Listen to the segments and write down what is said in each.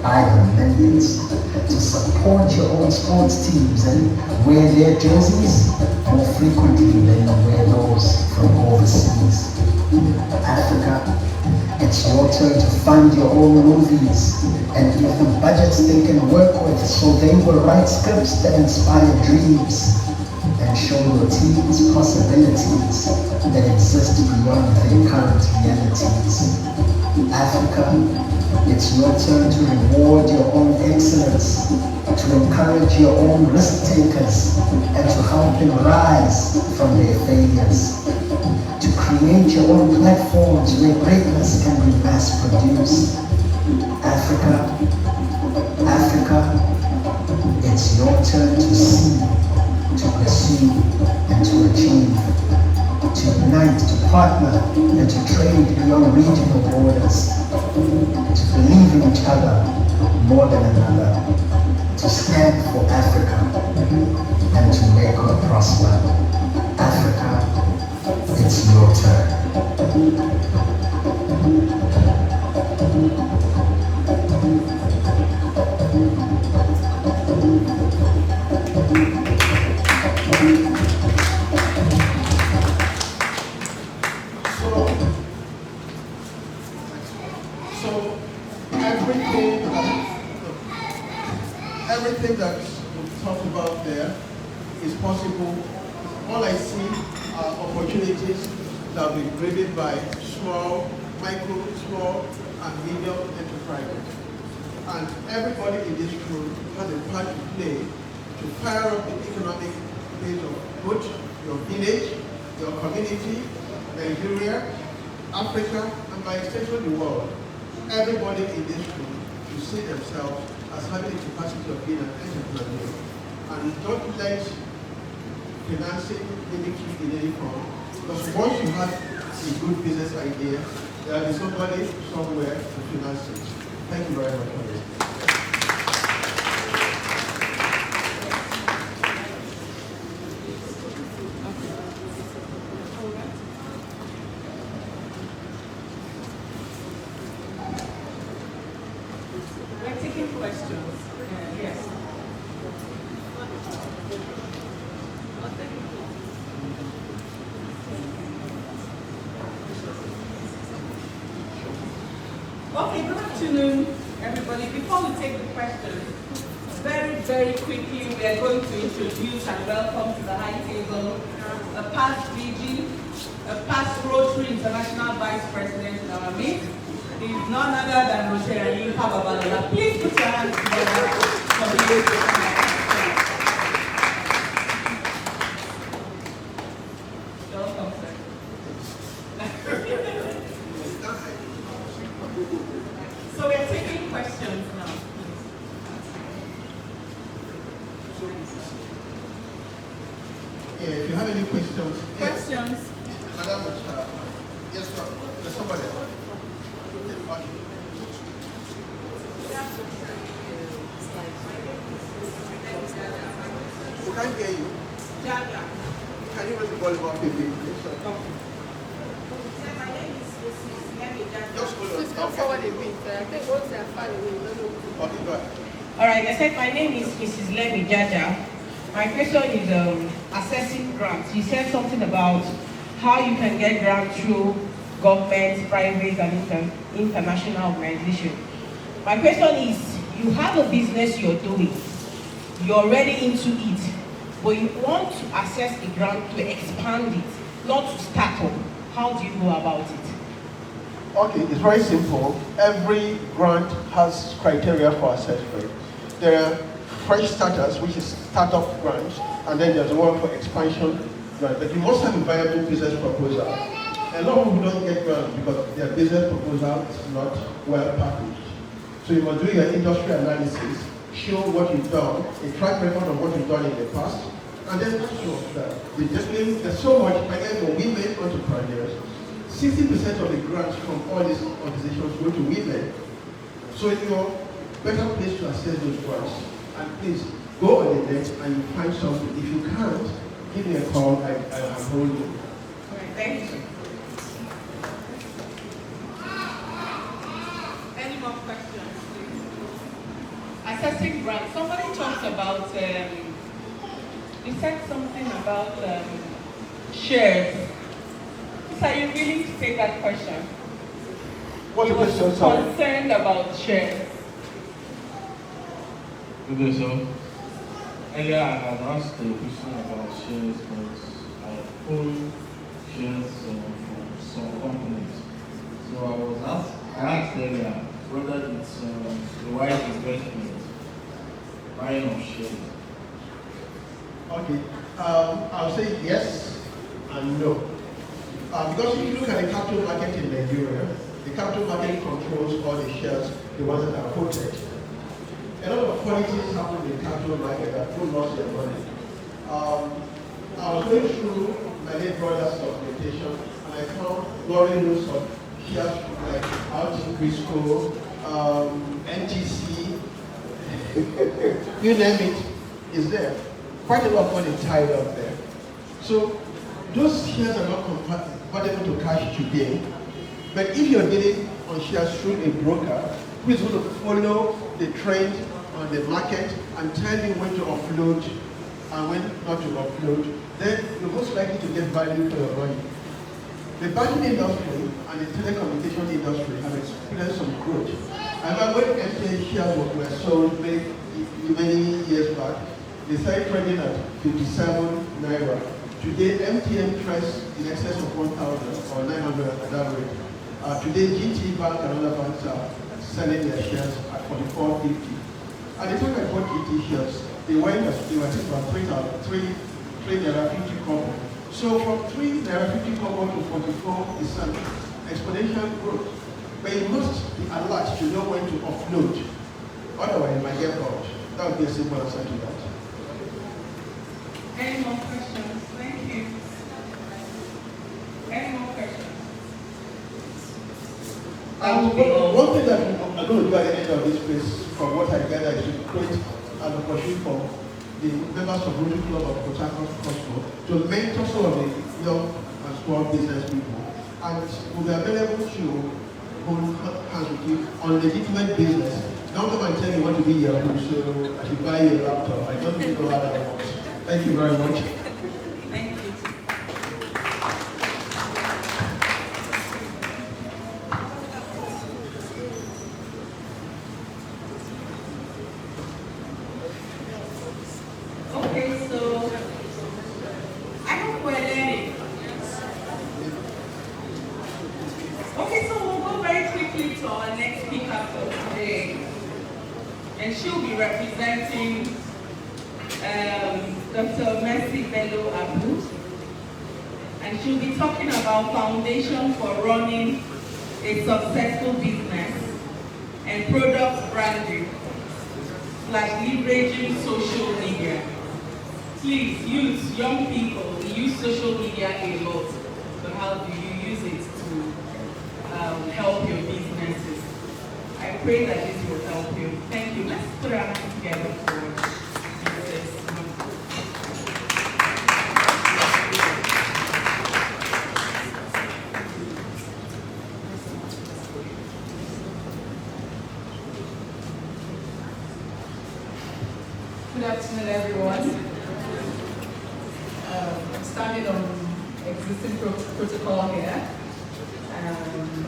by the millions to support your own sports teams and wear their jerseys more frequently than you wear those from overseas. Africa, it's your turn to fund your own movies and give them budgets they can work with so they will write scripts that inspire dreams and show your teams possibilities that exist beyond their current realities. Africa, it's your turn to reward your own excellence, to encourage your own risk takers, and to help them rise from their failures. To create your own platforms where greatness can be mass produced. Africa, it's your turn to see, to pursue, and to achieve. To unite, to partner, and to trade beyond regional borders. To believe in each other more than another. To stand for Africa and to make her prosper. Africa, it's your turn. So everything that we talked about there is possible. All I see are opportunities that will be created by small, and medium enterprises. And everybody in this room has a part to play to fire up the economic base of both your village, your community, Nigeria, Africa, and by extension the world. Everybody in this room should see themselves as having the capacity of being an entrepreneur. And don't let financing limit you in any form. Because once you have a good business idea, there will be somebody somewhere to finance it. Thank you very much for this. We're taking questions. Yes. Okay, good afternoon, everybody. Before we take the questions, very quickly, we are going to introduce and welcome to the high table a past VG, a past Rotary International Vice President in our midst. He is none other than Rotary Nkpoku. Please put your hands together for the youth. Welcome, sir. So we are taking questions now. Yeah, if you have any questions. Questions? Madam, yes, sir. There's somebody. We can't hear you. Jaja. Can you raise the volume up a bit, please? My name is Mrs. Lemi Jaja. Just hold on. Please come forward a bit. I think once they're far away, you don't know. Okay, go ahead. All right, I said my name is Mrs. Lemi Jaja. My question is assessing grants. You said something about how you can get grants through government, private, and international organizations. My question is, you have a business you're doing, you're already into it, but you want to access a grant to expand it, not to start up. How do you go about it? Okay, it's very simple. Every grant has criteria for assessment. There are fresh starters, which is startup grants, and then there's one for expansion grant. But you must have a viable business proposal. A lot of people don't get grants because their business proposal is not well packaged. So you must do your industry analysis, show what you've done, a track record of what you've done in the past, and then show that there's so much for women entrepreneurs. 60% of the grants from all these organizations go to women. So you're better place to assess those grants. And please, go on the net and you find something. If you can't, give me a call, I'll hold you. All right, thank you. Any more questions, please? assessing grants, somebody talked about, you said something about shares. Are you willing to take that question? What's the question, sorry? Concerned about shares. Okay, so earlier I had asked a question about shares, but I own shares from some companies. So I asked earlier whether it's the right investment, buying of shares. Okay, I'll say yes and no. Because if you look at the capital market in Nigeria, the capital market controls all the shares, the ones that are quoted. A lot of politics happen in the capital market that people lost their money. I was going through my late brother's documentation and I found glory loads of shares like Alton Briscoe, NTC, you name it, is there. Quite a lot of money tied up there. So those shares are not compatible to cash today. But if you're getting on shares through a broker who is going to follow the trend on the market and tell you when to offload and when not to offload, then you're most likely to get value for your money. The banking industry and the telecommunication industry have experienced some growth. I remember when MTN shares were sold many years back, they started trading at 57 naira. Today, MTN trades in excess of 1,000 or 900 at that rate. Today, GT Bank and other banks are selling their shares at 44.50. At the time I bought GT shares, they were about 3 naira 50 kobo. So from 3 naira 50 kobo to 44 is an exponential growth. But you must be alert to know when to offload. Otherwise, you might get caught. That would be a simple answer to that. Any more questions? Thank you. Any more questions? One thing that I'm going to do at the end of this place, from what I gather, is to create an opportunity for the members of Rotary Club of Harcourt Cosmopolitan to mentor some of the young and small business people, and will be available to hold hands with you on legitimate business. Don't come and tell me what to be here, so I should buy you a laptop. I don't really know how that works. Thank you very much. Thank you. Okay, so I hope we're learning. Okay, so we'll go very quickly to our next speaker for today. And she'll be representing Dr. Mercy Bello Abu, and she'll be talking about foundation for running a successful business and product branding, like leveraging social media. Please, youth, young people, we use social media a lot, but how do you use it to help your businesses? I pray that this will help you. Thank you. Let's put our hands together for this. Good afternoon, everyone. I'm standing on existing protocol here.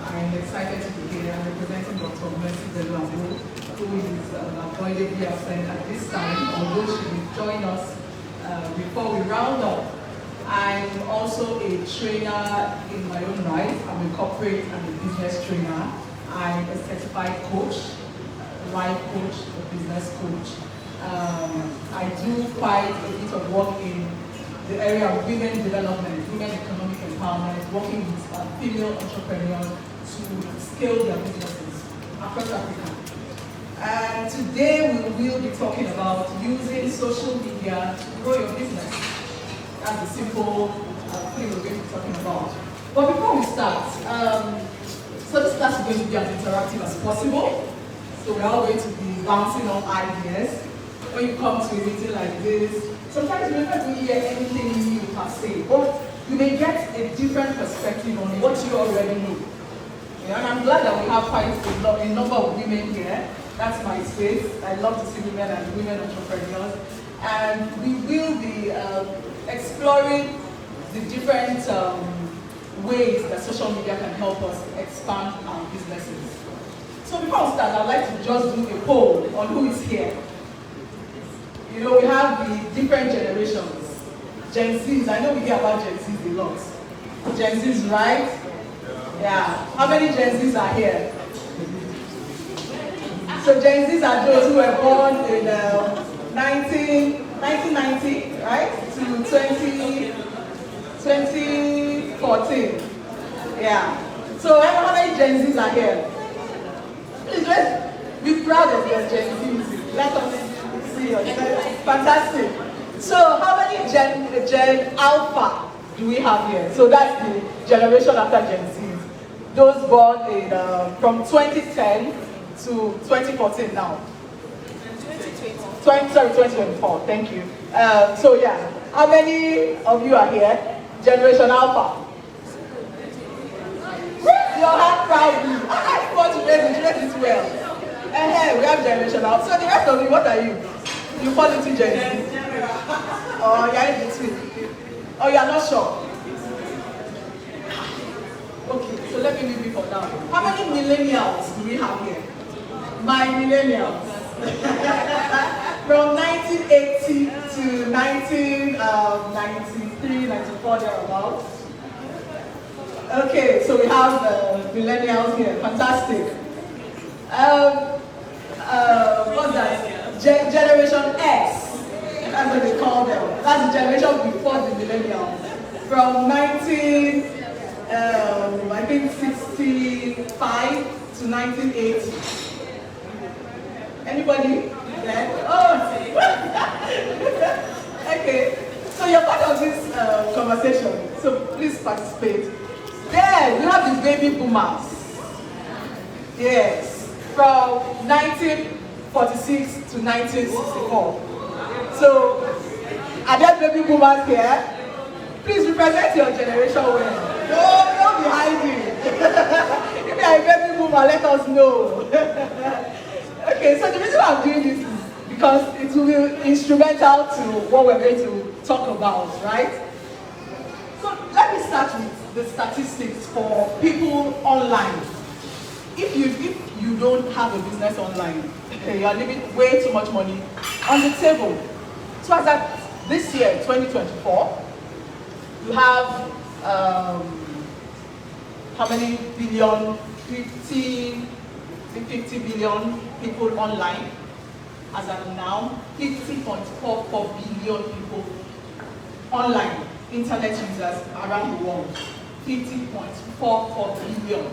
I'm excited to be here representing Dr. Mercy Bello Abu, who is unavoidably absent at this time, although she will join us before we round up. I'm also a trainer in my own right. I'm a corporate and a business trainer. I'm a certified coach, life coach, a business coach. I do quite a bit of work in the area of women development, women economic empowerment, working with female entrepreneurs to scale their businesses across Africa. Today we will be talking about using social media to grow your business. That's the simple thing we're going to be talking about. But before we start, so this class is going to be as interactive as possible. So we're all going to be bouncing off ideas. When you come to a meeting like this, sometimes you may not really hear anything new per se, but you may get a different perspective on what you already know. Yeah, and I'm glad that we have quite a number of women here That's my space. I love to see women and women entrepreneurs. And we will be exploring the different ways that social media can help us expand our businesses. So before we start, I'd like to just do a poll on who is here. You know, we have the different generations. Gen Zs, I know we hear about Gen Zs a lot. Gen Zs, right? Yeah. How many Gen Zs are here? So Gen Zs are those who were born in 1990, right? To 2014. Yeah. So how many Gen Zs are here? Please just be proud of your Gen Zs. Let us see you. Fantastic. So how many Gen Alpha do we have here? So that's the generation after Gen Zs. Those born in from 2010 to 2014 now. 2024, thank you. So yeah, how many of you are here? Generation Alpha. Raise your hand proudly. I want to raise it well. We have Generation Alpha. So the rest of you, what are you? You fall into Gen Z. Oh, you're in between. Oh, you're not sure? Okay, so let me leave you for now. How many millennials do we have here? My millennials. From 1980 to 1993, 94, thereabouts. Okay, so we have millennials here. Fantastic. What's that? Generation X. That's what they call them. That's the generation before the millennials. From 1965 to 1980. Anybody? Yeah. Oh, okay. So you're part of this conversation. So please participate. Then we have the baby boomers. Yes. From 1946 to 1964. So are there baby boomers here? Please represent your generation well. Don't be hiding. If you are a baby boomer, let us know. Okay, so the reason I'm doing this is because it will be instrumental to what we're going to talk about, right? So let me start with the statistics for people online. If you don't have a business online, you are leaving way too much money on the table. So as at this year, 2024, you have how many billion? 50 billion people online. As of now, 50.44 billion people online, internet users around the world. 50.44 billion.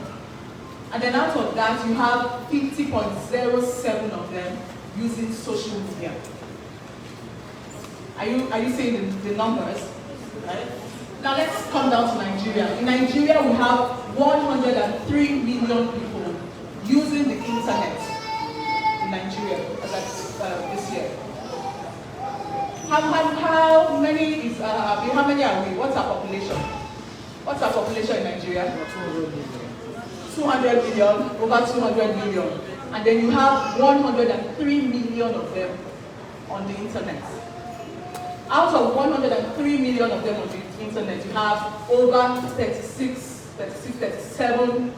And then out of that, you have 50.07 of them using social media. Are you seeing the numbers? Right? Now let's come down to Nigeria. In Nigeria, we have 103 million people using the internet in Nigeria this year. How many are we? What's our population? What's our population in Nigeria? 200 million, over 200 million. And then you have 103 million of them on the internet. Out of 103 million of them on the internet, you have over 37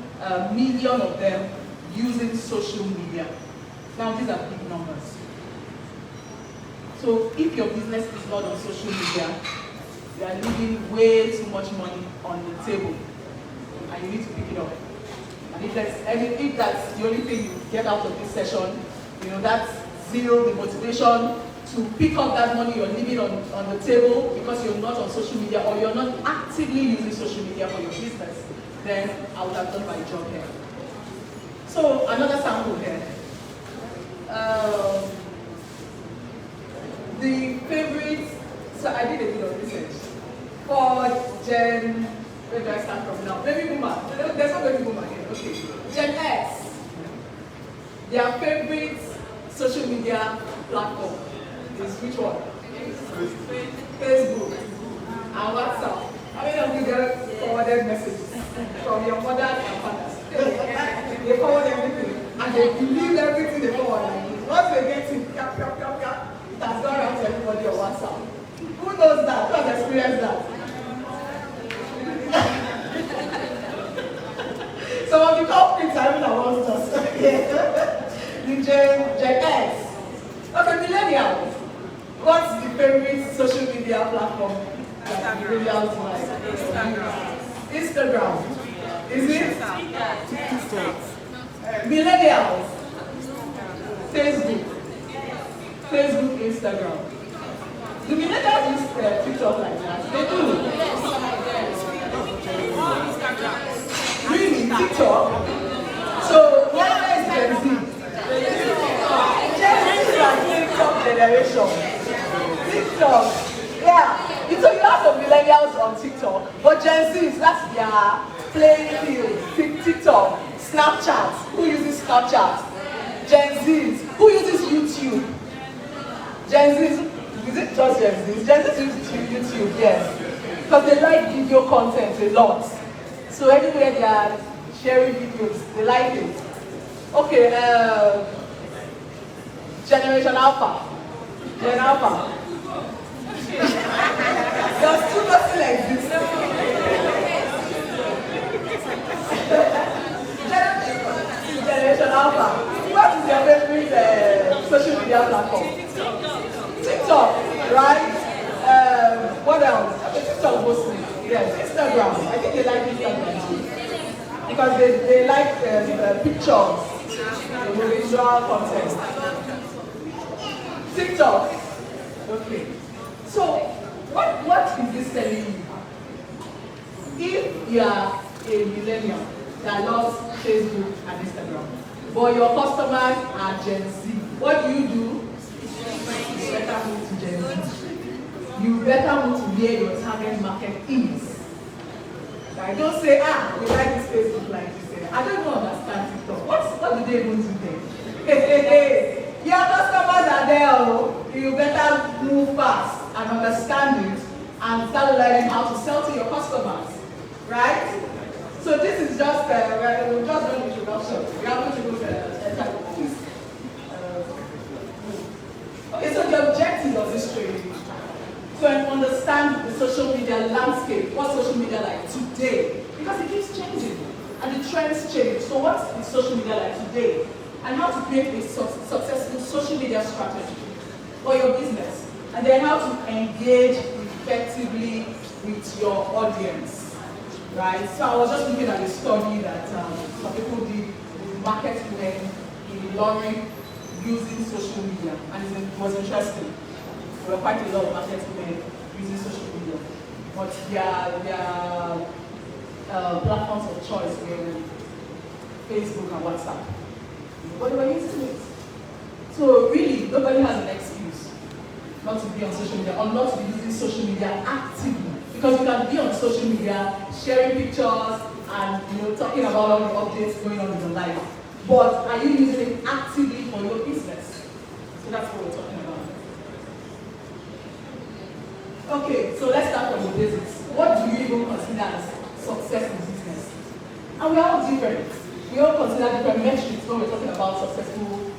million of them using social media. Now these are big numbers. So if your business is not on social media, you are leaving way too much money on the table, and you need to pick it up. And if that's the only thing you get out of this session, you know, that's zero the motivation to pick up that money you're leaving on the table because you're not on social media or you're not actively using social media for your business, then I would have done my job here. So another sample here. The favorite, so I did a bit of research for Gen, where do I start from now? Baby boomer, there's no baby boomer here, okay. Gen X, their favorite social media platform is which one? Facebook and WhatsApp. How many of you get forwarded messages from your mother and fathers? They forward everything. I and they believe everything they go online. Once they get it, it has gone around to everybody on WhatsApp. Who knows that? Who has experienced that? Some of the culprits are even amongst us. The Gen X. Okay, millennials. What's the favorite social media platform that millennials like? Instagram. Is it? Millennials. Facebook. Facebook, Instagram. Do millennials use TikTok like that? They do. Really? TikTok? So, where is Gen Z? Gen Z is like TikTok generation. TikTok. Yeah. So you have some millennials on TikTok, but Gen Z, that's their playing field. TikTok, Snapchat. Who uses Snapchat? Gen Z. Who uses YouTube? Gen Z. Is it just Gen Z? Gen Z uses YouTube, yes. Because they like video content a lot. So anywhere they are sharing videos, they like it. Okay, Generation Alpha. Gen Alpha. Does two doesn't exist? Generation Alpha. What is your favorite social media platform? TikTok, right? What else? I think TikTok mostly. Yes, Instagram. I think they like Instagram too. Because they like pictures, the visual content. TikTok. Okay. So, what is this telling you? If you are a millennial that loves Facebook and Instagram, but your customers are Gen Z, what do? You better move to Gen Z. You better move to where your target market is. Like, don't say, we like this Facebook like this. I don't even understand TikTok. What do they even do there? Your customers are there. You better move fast and understand it and start learning how to sell to your customers. Right? So this is just, we'll just do an introduction. We are going to go to please. Okay, so the objective of this training is to understand the social media landscape, what social media like today, because it keeps changing and the trends change. So what's the social media like today? And how to create a successful social media strategy for your business. And then how to engage effectively with your audience, right? So I was just looking at a study that some people did with market women in Rotary using social media, and it was interesting. There were quite a lot of market women using social media, but their platforms of choice were Facebook and WhatsApp. But they were using it. So really, nobody has an excuse not to be on social media or not to be using social media actively. Because you can be on social media, sharing pictures and talking about all the updates going on in your life. But are you using it actively for your business? So that's what we're talking about. Okay, so let's start from the basics. What do you even consider as success in business? And we're all different. We all consider different metrics when we're talking about successful,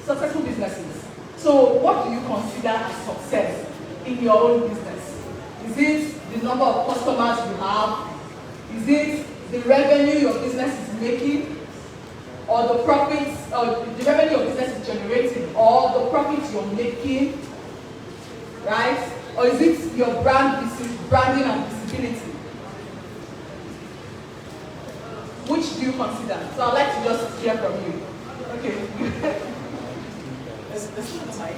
successful businesses. So what do you consider as success in your own business? Is it the number of customers you have? Is it the revenue your business is making? Or the profits, or the revenue your business is generating? Or the profits you're making? Right? Or is it your branding and visibility? Which do you consider? So I'd like to just hear from you. Okay. This is the mic.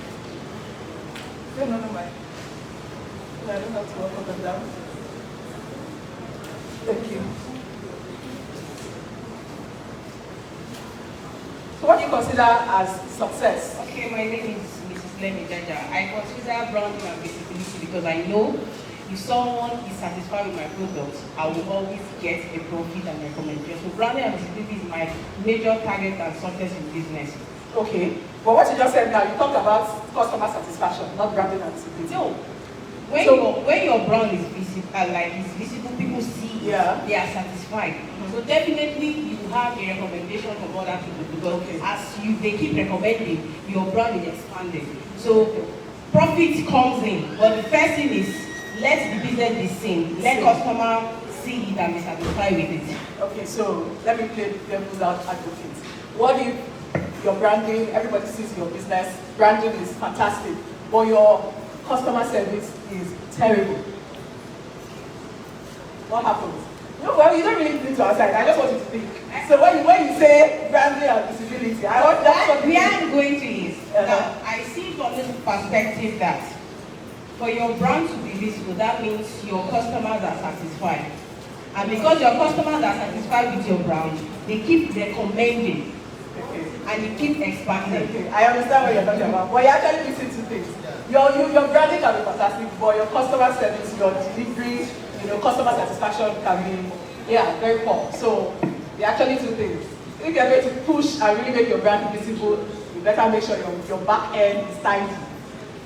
No mic. I don't have to walk up and down. Thank you. So what do you consider as success? Okay, my name is Mrs. Lemi Jaja. I consider branding and visibility because I know if someone is satisfied with my product, I will always get a profit and recommendation. So branding and visibility is my major target and success in business. Okay. But what you just said now, you talked about customer satisfaction, not branding and visibility. So when your brand is visible, people see they are satisfied. So definitely you have a recommendation from other people because they keep recommending, your brand is expanding. So profit comes in, but the first thing is let the business be seen, let customer see it and be satisfied with it. Okay, so let me play devil's advocate. What if your branding, everybody sees your business, branding is fantastic, but your customer service is terrible? What happens? No, well, you don't really need to answer it. I just want you to think. So when you say branding and visibility, I want that's what where I'm going to is now I see from this perspective that for your brand to be visible, that means your customers are satisfied. And because your customers are satisfied with your brand, they keep recommending. And you keep expanding. Okay, I understand what you're talking about. But you're actually missing two things. Your branding can be fantastic, but your customer service, your delivery, customer satisfaction can be, very poor. So there are actually two things. If you're going to push and really make your brand visible, you better make sure your back end is tidy.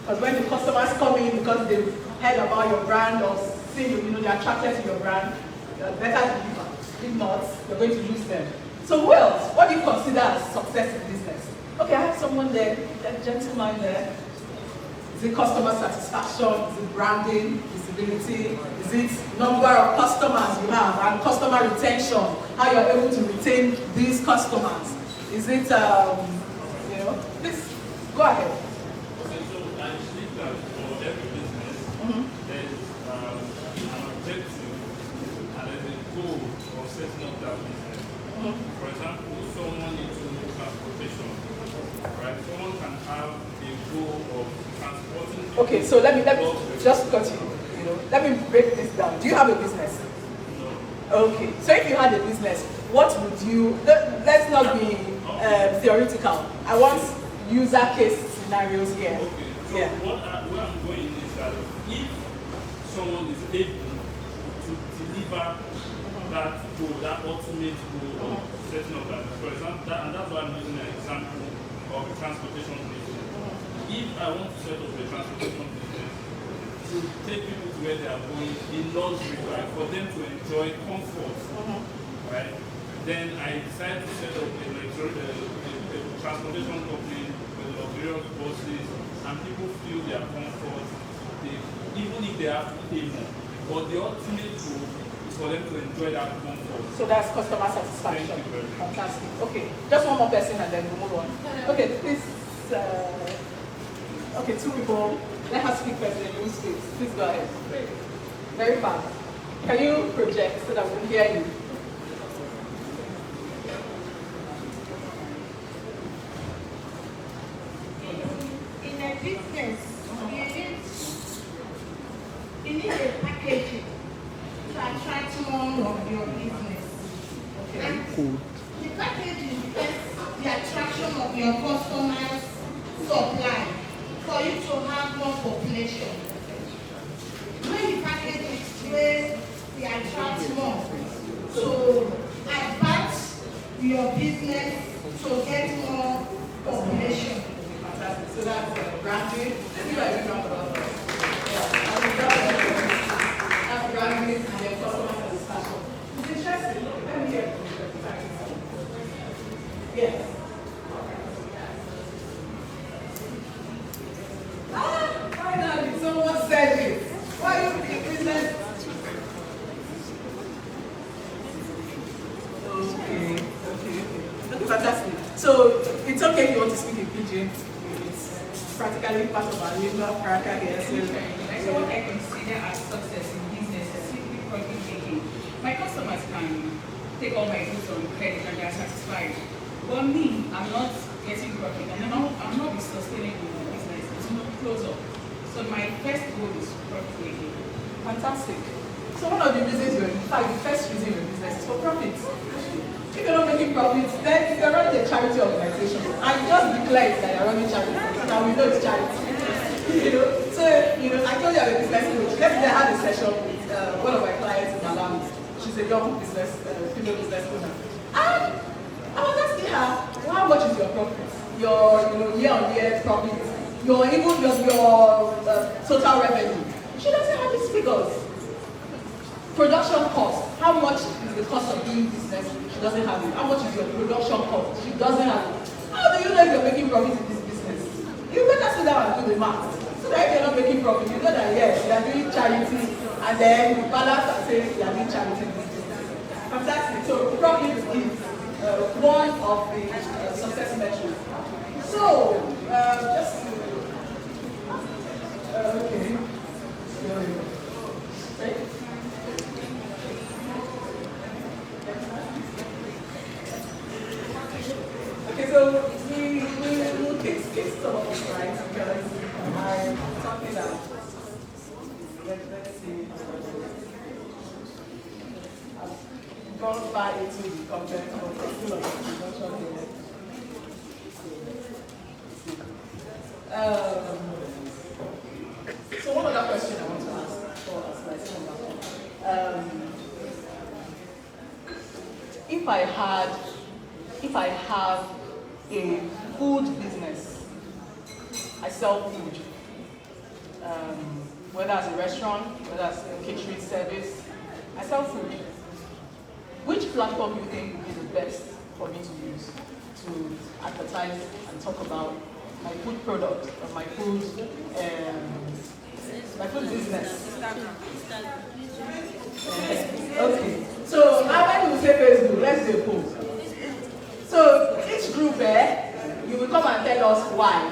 Because when the customers come in because they've heard about your brand or see you, they're attracted to your brand, you better deliver. If not, you're going to lose them. So who else? What do you consider as success in business? Okay, I have someone there, that gentleman there. Is it customer satisfaction? Is it branding, visibility? Is it number of customers you have and customer retention? How you're able to retain these customers? Is it, please, go ahead. Okay, so I believe that for every business, there's an objective and there's a goal of setting up that business. For example, someone into transportation, right? Someone can have a goal of transporting. Okay, so let me just continue. Let me break this down. Do you have a business? No. Okay, so if you had a business, what would you? Let's not be theoretical. I want user case scenarios here. Okay, so where I'm going is that if someone is able to deliver that goal, that ultimate goal of setting up that, for example, and that's why I'm using an example of a transportation business. If I want to set up a transportation business to take people to where they are going in luxury, right, for them to enjoy comfort, right, then I decide to set up a transportation company with luxurious buses, and people feel their comfort, even if they have to pay more. But the ultimate goal for them to enjoy that comfort. So that's customer satisfaction. Thank you very much. Fantastic. Okay, just one more person and then we'll move on. Okay, please. Okay, two people. Let her speak first in your space. Please go ahead. Very fast. Can you project so that we can hear you? In a business, you need a packaging to attract more of your business. Okay. And the packaging is the attraction of your customers' supply for you to have more population. When the package is where they attract more to adapt your business to get more population. Fantastic. So that's branding. This is what I talk about. That's branding and then customer satisfaction. It's interesting. Let me hear from you. Yes. Finally, someone said it. Why you in business? Okay. Fantastic. So it's okay if you want to speak in pidgin. It's practically part of our labor character here. So what I consider as success in business is simply profit making. My customers can take all my goods on credit and they are satisfied. But me, I'm not getting profit and I'm not be sustainable in the business. It's not close up. So my first goal is profit making. Fantastic. So one of the reasons you're in fact the first reason you're in business is for profit. If you're not making profits, then you're running a charity organization. And just declare that you're running charity. Now we know it's charity. So I told you I'm a business coach. Yesterday I had a session with one of my clients in Malawi. She's a young business, female business owner. And I was asking her, well, how much is your profit? Your year-on-year profit? Your total revenue? She doesn't have these figures. Production cost. How much is the cost of doing business? She She doesn't have it. How much is your production cost? She doesn't have it. How do you know if you're making profit in this business? You better sit down and do the math. So that if you're not making profit, you know that yes, you are doing charity, and then you balance and say you are doing charity in this business. Fantastic. So profit is one of the success metrics. So just okay. Right? Okay, so we will take some of this, right? Because I'm talking about. Let's see. I've gone far into the content of the skill of introduction here. So one other question I want to ask for us, if I have a food business, I sell food, whether as a restaurant, whether as a catering service, I sell food. Which platform do you think would be the best for me to use to advertise and talk about my food product or my food business? Okay. So how many will say Facebook? Let's do a poll. So each group you will come and tell us why.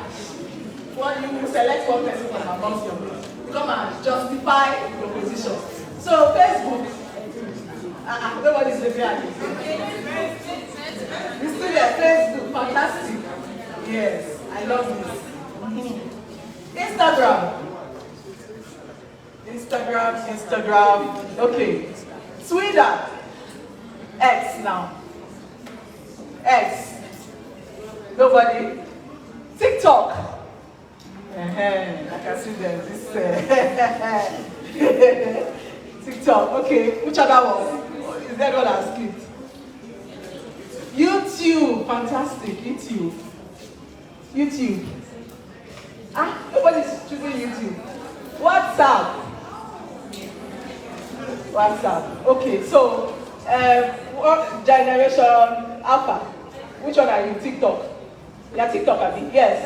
Well, you will select one person from amongst your group. You come and justify your position. So Facebook, nobody's looking at it. You still there? Facebook, fantastic. Yes, I love this. Instagram. Okay. Twitter. X now. X. Nobody. TikTok. I can see them. TikTok. Okay. Which other one? Is that what I skipped? YouTube. Fantastic. YouTube. Nobody's choosing YouTube. WhatsApp. Okay, so what generation Alpha? Which one are you? TikTok. Yeah, TikTok, I mean. Yes.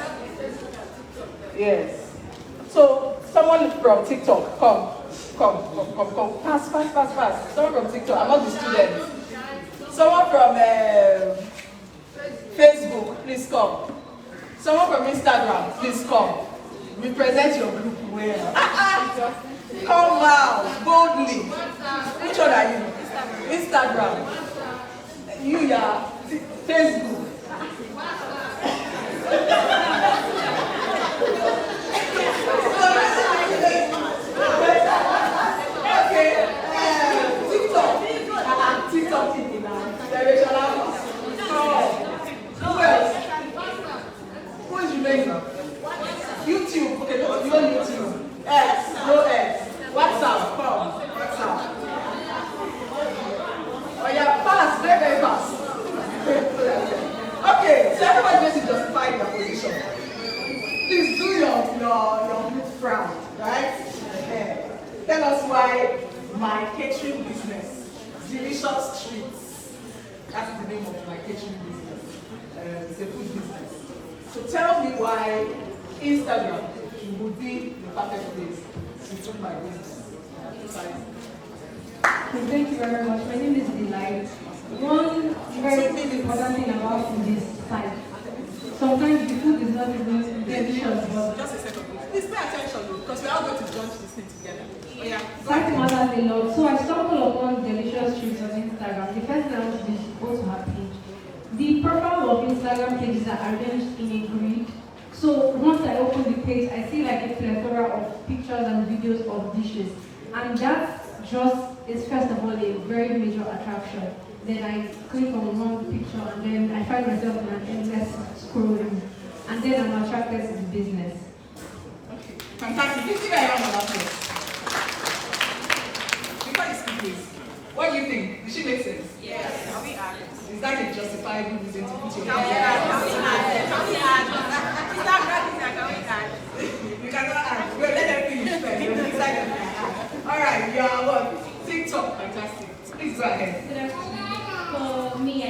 So someone from TikTok, come. Fast. Someone from TikTok. I'm not the student. Someone from Facebook, please come. Someone from Instagram, please come. Represent your group well. Come out boldly. Which one are you? Instagram. You are Facebook. Okay. TikTok people now. Who else? Who is remaining? YouTube. Okay, no, you on YouTube. X, no X. WhatsApp, come. WhatsApp. Oh yeah, fast, very fast. Okay, so everybody needs to justify their position. Please do your group proud, right? Okay. Tell us why my catering business, Delicious Treats, that's the name of my catering business. It's a food business. So tell me why Instagram would be the perfect place to do my business. Thank you very much. My name is Delight. One very important thing about food is sight. Sometimes the food is not even delicious, but just a second. Please pay attention because we are all going to judge this thing together. Oh, yeah. sight matters a lot. So I stumbled upon Delicious Treats on Instagram. The first thing I want to do is go to her page. The profile of Instagram pages are arranged in a grid. So once I open the page, I see like a plethora of pictures and videos of dishes. And that just is first of all a very major attraction. Then I click on one picture and then I find myself in an endless scrolling. And then I'm attracted to the business. Okay, fantastic. Please give a round of applause. Before you speak, please, what do you think? Did she make sense? Yes. Can we add? Is that a justifiable reason to put your Can we add? You cannot add. Well, let them finish first. Alright, you are what? TikTok, fantastic. Please go ahead. For me,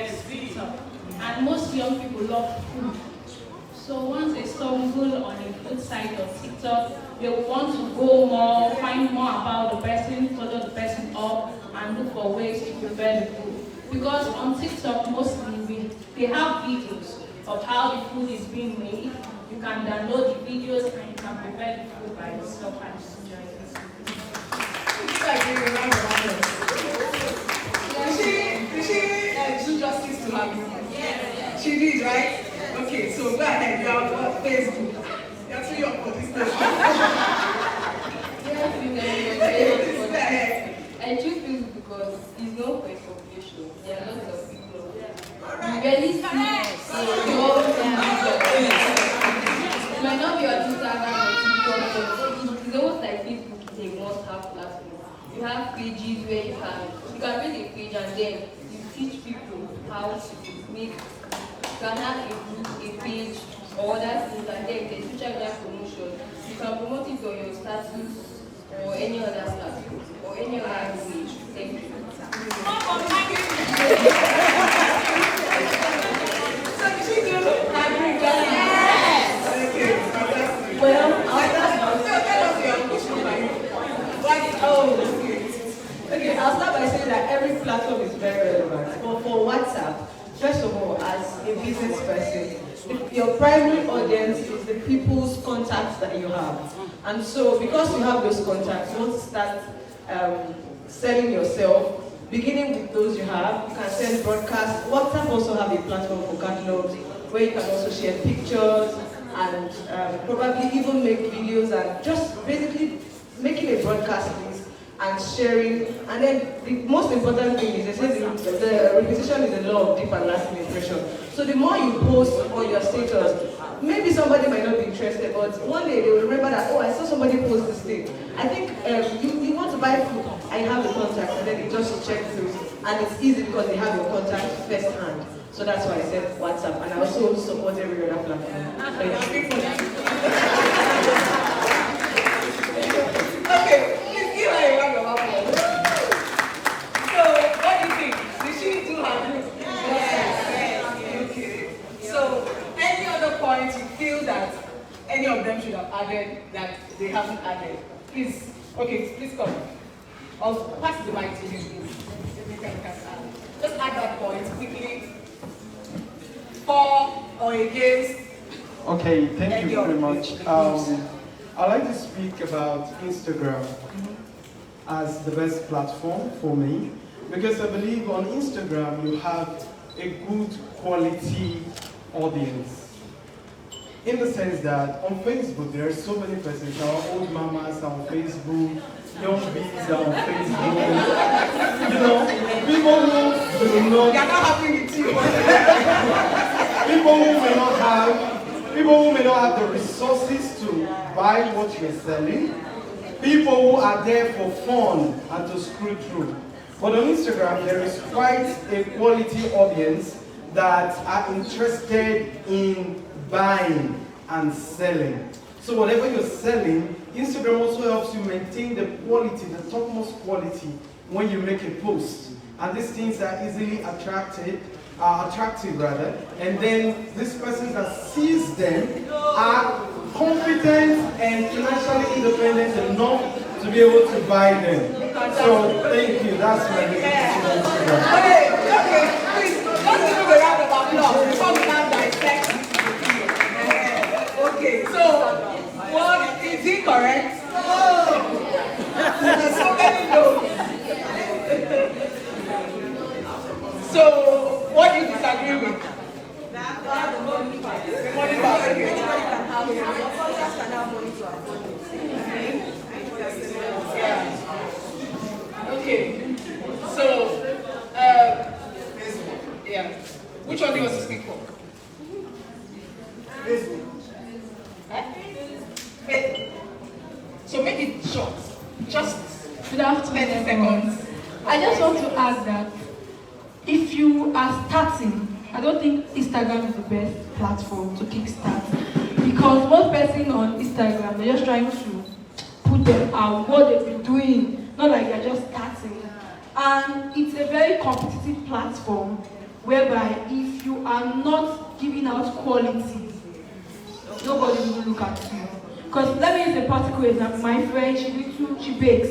is TikTok. And most young people love food. So once they stumble on a food site or TikTok, they will want to go more, find more about the person, follow the person up, and look for ways to prepare the food. Because on TikTok, mostly they have videos of how the food is being made. You can download the videos and you can prepare the food by yourself and enjoy it. Did she do justice to her movement? Yeah. She did, right? Okay, so go ahead, you are on Facebook. You're too young for this station. I choose Facebook because it's not for a population. There are lots of people. You barely see it might not be on Instagram or TikTok, but it's almost like Facebook is a must-have platform. You have pages where you can make a page and then you teach people how to make. You can have a page or other things, and then there's social media promotion. You can promote it on your status or any other status or any other page. Thank you. Okay, I'll start by saying that every platform is very relevant. But for WhatsApp, first of all, as a business person, your primary audience is the people's contacts that you have. And so, because you have those contacts, you want to start selling yourself. Beginning with those you have, you can send broadcasts. WhatsApp also have a platform for catalogs where you can also share pictures and probably even make videos and just basically making a broadcast list and sharing. And then the most important thing is, they say the repetition is the law of deep and lasting impression. So the more you post on your status, maybe somebody might not be interested, but one day they will remember that, oh, I saw somebody post this thing. I think you want to buy food, I have the contact, and then you just check through. And it's easy because they have your contact first hand. So that's why I said WhatsApp, and I also support every other platform. Okay, please give her a round of applause. So, what do you think? Did she do her group? Yes. Okay. So, any other points you feel that any of them should have added that they haven't added? Please, okay, please come. I'll pass the mic to you, please. Just add that point quickly. For or against. Okay, thank you very much. I'd like to speak about Instagram as the best platform for me, because I believe on Instagram you have a good quality audience. In the sense that on Facebook there are so many persons, our old mamas are on Facebook, young bees are on Facebook, you know, people who do not... You're not happy with you. People who may not have the resources to buy what you're selling, people who are there for fun and to screw through. But on Instagram, there is quite a quality audience that are interested in buying and selling. So whatever you're selling, Instagram also helps you maintain the quality, the topmost quality when you make a post. And these things are easily attractive, and then these persons that sees them are competent and financially independent enough to be able to buy them. So thank you, that's my recommendation. Okay, please, let's give a round of applause before we now dissect. Okay, so what is it correct? Oh, there's so many no's. So, what do you disagree with? The money part. The money part, okay. Okay. So, yeah. Which one do you want to speak for? So make it short. Just 30 seconds. I just want to add that if you are starting, I don't think Instagram is the best platform to kickstart, because most person on Instagram, they're just trying to put them out, what they've been doing, not like they're just starting. And it's a very competitive platform whereby if you are not giving out quality, nobody will look at you. Because let me use a particular example. My friend, she bakes.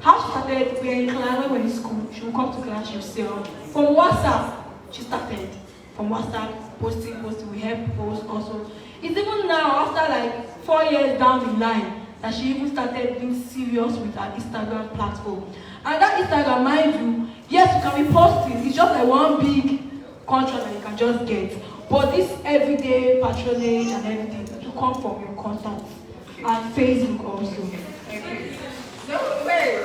How she started, we are in class, when we're in school, she will come to class, she will sell. From WhatsApp, she started. From WhatsApp, posting, we help post also. It's even now, after like 4 years down the line, that she even started being serious with her Instagram platform. And that Instagram, mind you, yes, you can be posting, it's just like one big contract that you can just get. But this everyday patronage and everything to come from your contacts and Facebook also. No, wait,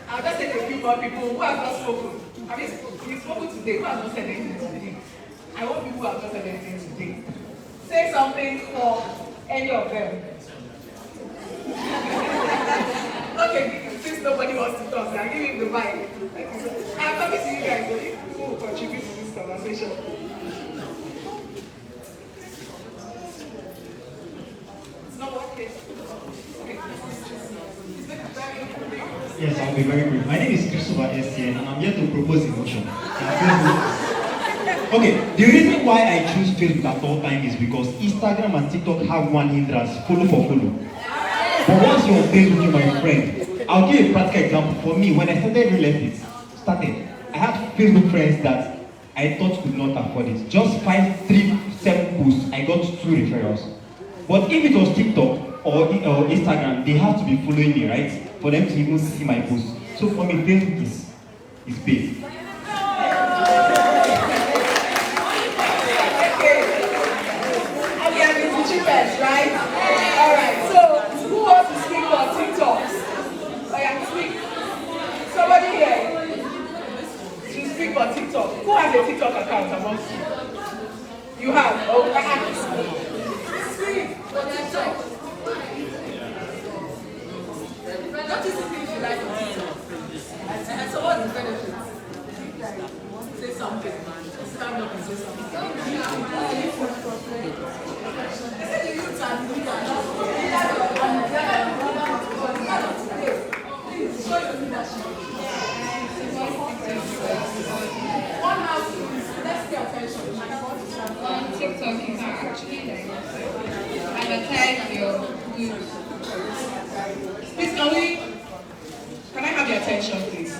I'll just take a few more people who have not spoken. I mean, you've spoken today, who has not said anything today? I want people who have not said anything today. Say something for any of them. Okay, since nobody wants to talk, I'll give him the mic. I'm coming to you guys, so if people will contribute to this conversation. It's not working. Yes, I'll be very brief. My name is Christopher SCN and I'm here to propose a motion. Okay, the reason why I choose Facebook at all times is because Instagram and TikTok have one hindrance, follow for follow. But once you're on Facebook, you're my friend. I'll give you a practical example. For me, when I started real estate, I had Facebook friends that I thought could not afford it. Just 5, 3, 7 posts, I got 2 referrals. But if it was TikTok or Instagram, they have to be following me, right? For them to even see my posts. So for me, Facebook is big. Right? Alright, so who wants to speak on TikTok? Oh yeah, speak. Somebody here to speak on TikTok. Who has a TikTok account amongst you? You have? Oh, I have to speak on TikTok. Not just things you like on TikTok. So what's the benefit? Say something, man. Stand up and say something. On TikTok, you can actually like advertise your goods. Please, can I have your attention, please?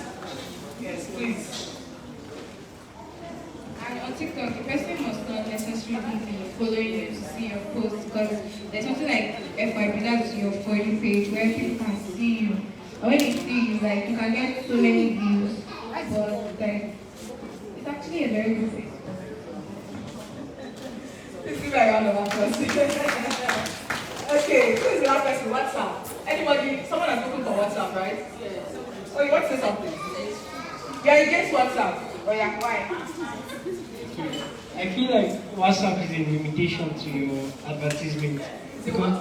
Yes, please. And on TikTok, the person must not necessarily be following you to see your posts because there's something like FYP, that's your For You page, where people can see you. And when they see you, like, you can get so many views, but like, it's actually a very good thing. Please give me a round of applause. Okay, who is the last person? WhatsApp. Anybody? Someone has spoken for WhatsApp, right? Yes. Oh, you want to say something? Yeah, against WhatsApp. Oh yeah, why? I feel like WhatsApp is a limitation to your advertisement. Because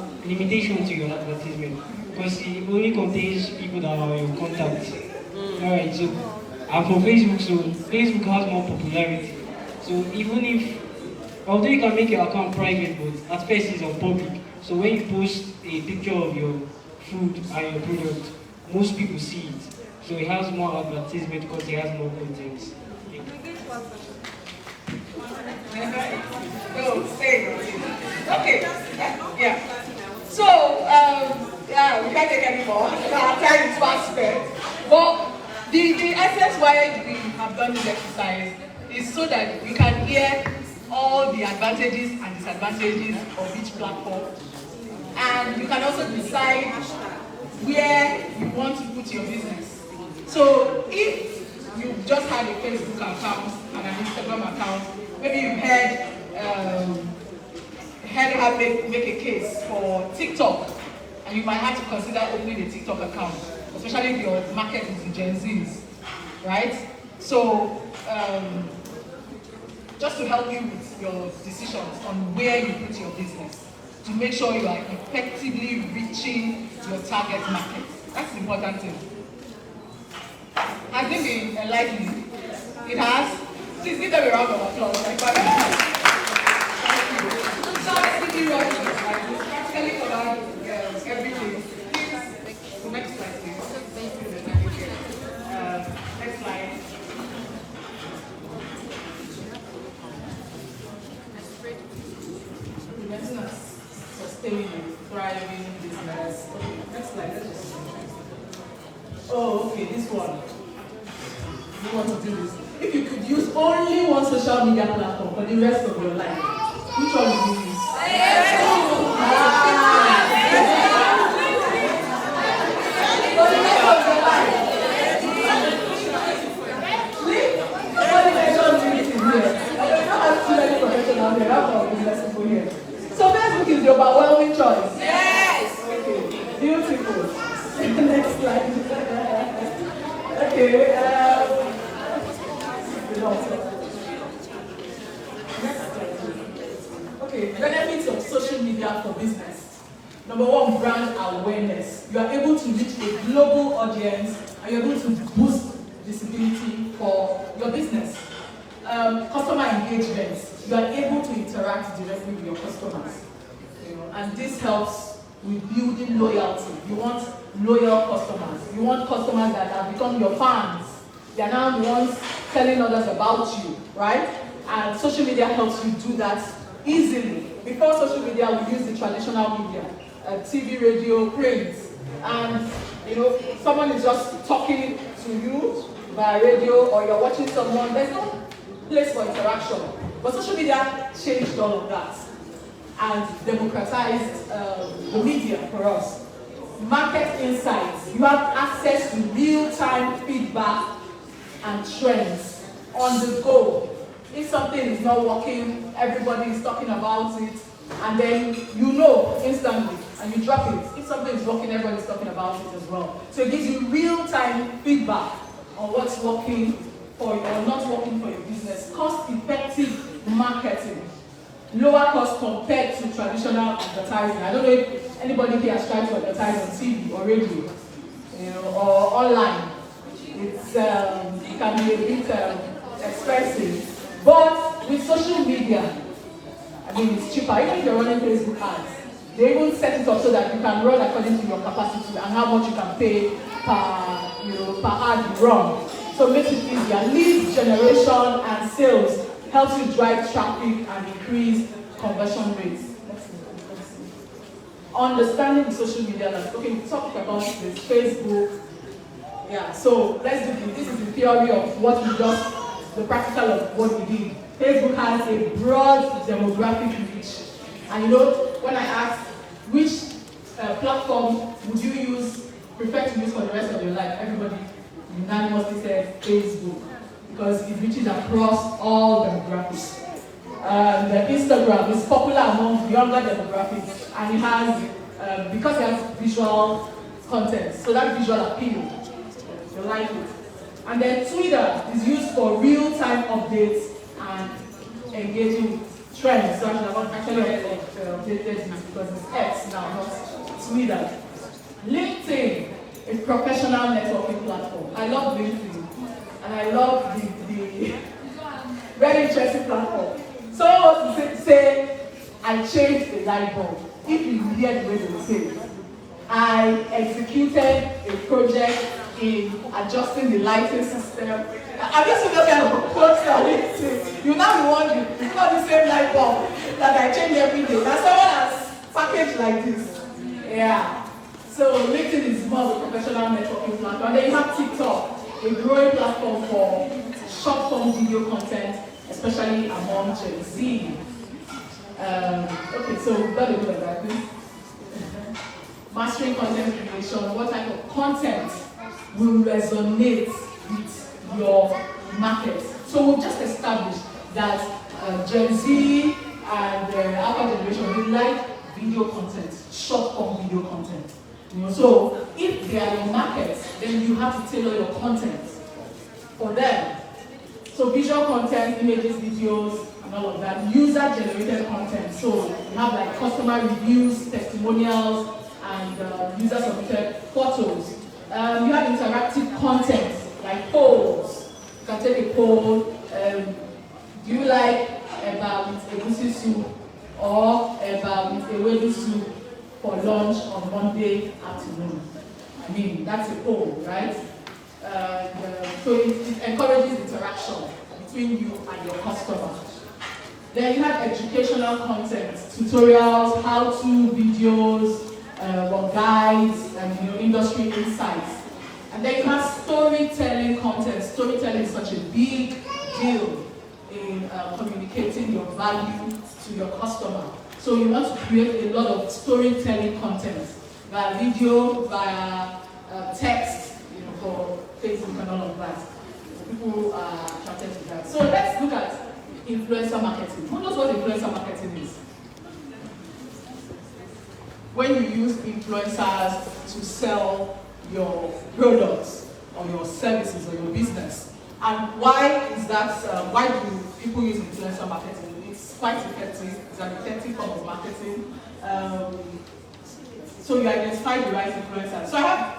it only contains people that are your contacts. Alright, so and for Facebook, so Facebook has more popularity. So even if, although you can make your account private, but at first it's on public. So when you post a picture of your food and your product, most people see it. So it has more advertisement because it has more content. No, say okay. Yeah. So, yeah, we can't take any more. Our time is fast spent. But the essence why we have done this exercise is so that you can hear all the advantages and disadvantages of each platform. And you can also decide where you want to put your business. So if you just had a Facebook account and an Instagram account, maybe you've heard how to make a case for TikTok, and you might have to consider opening a TikTok account, especially if your market is the Gen Zs, right? So just to help you with your decisions on where you put your business, to make sure you are effectively reaching your target market. That's the important thing. Has it been enlightening? It has? Please give them a round of applause. Practically covered everything. Next slide, please. Next slide. sustain a thriving business. Okay, next slide. Let's just oh, okay, this one. You want to do this? If you could use only one social media platform for the rest of your life, which one would you use? So Facebook is the overwhelming choice. Yes. Okay. Beautiful. Next slide. Okay. Okay. Benefits of social media for business. Number one, brand awareness. You are able to reach a global audience and you're able to boost visibility for your business. Customer engagement. You are able to interact directly with your customers. And this helps with building loyalty. You want loyal customers. You want customers that have become your fans. They are now the ones telling others about you, right? And social media helps you do that easily. Before social media, we use the traditional media, TV, radio, print. And someone is just talking to you via radio, or you're watching someone. There's no place for interaction. But social media changed all of that and democratized the media for us. Market insights. You have access to real-time feedback and trends on the go. If something is not working, everybody is talking about it, and then you know instantly, and you drop it. If something is working, everybody is talking about it as well. So it gives you real-time feedback on what's working for you or not working for your business. Cost-effective marketing, lower cost compared to traditional advertising. I don't know if anybody here has tried to advertise on TV or radio, or online. It can be a bit expensive, but with social media, I mean, it's cheaper. Even if you're running Facebook ads, they will set it up so that you can run according to your capacity and how much you can pay per ad you run. So it makes it easier. Lead generation and sales helps you drive traffic and increase conversion rates. Understanding the social media landscape. Okay, we talked about this, Facebook. Yeah, so let's do this. This is the theory of what we just, the practical of what we did. Facebook has a broad demographic reach. And when I asked which platform would you prefer to use for the rest of your life, everybody unanimously said Facebook, because it reaches across all demographics. Instagram is popular among younger demographics, and it has, because it has visual content, so that visual appeal, you like it. And then Twitter is used for real-time updates and engaging with trends. So I'm actually updated this because it's X now, not Twitter. LinkedIn, a professional networking platform. I love LinkedIn, and I love the very interesting platform. So to say, I changed the light bulb. If you hear the way they say it, I executed a project in adjusting the lighting system. Have you seen that kind of quotes on LinkedIn? You now be wondering, it's not the same light bulb that I change every day. Now someone has packaged like this. Yeah. So LinkedIn is more of a professional networking platform. And then you have TikTok, a growing platform for short-form video content, especially among Gen Z. Okay, so we've got to do about this. Mastering content creation. What type of content will resonate with your market? So we've just established that Gen Z and our generation, they like video content, short-form video content. So if they are in markets, then you have to tailor your content for them. So visual content, images, videos, and all of that. User-generated content. So you have like customer reviews, testimonials, and user-submitted photos. You have interactive content, like polls. You can take a poll. Do you like eba with egusi soup or eba with ewedu soup for lunch on Monday afternoon? I mean, that's a poll, right? So it encourages interaction between you and your customer. Then you have educational content, tutorials, how-to videos, or guides, and industry insights. And then you have storytelling content. Storytelling is such a big deal in communicating your value to your customer. So you want to create a lot of storytelling content via video, via text, for Facebook and all of that. People are attracted to that. So let's look at influencer marketing. Who knows what influencer marketing is? When you use influencers to sell your products or your services or your business. And why is that, why do people use influencer marketing? It's quite effective, it's an effective form of marketing. So you identify the right influencers. So I have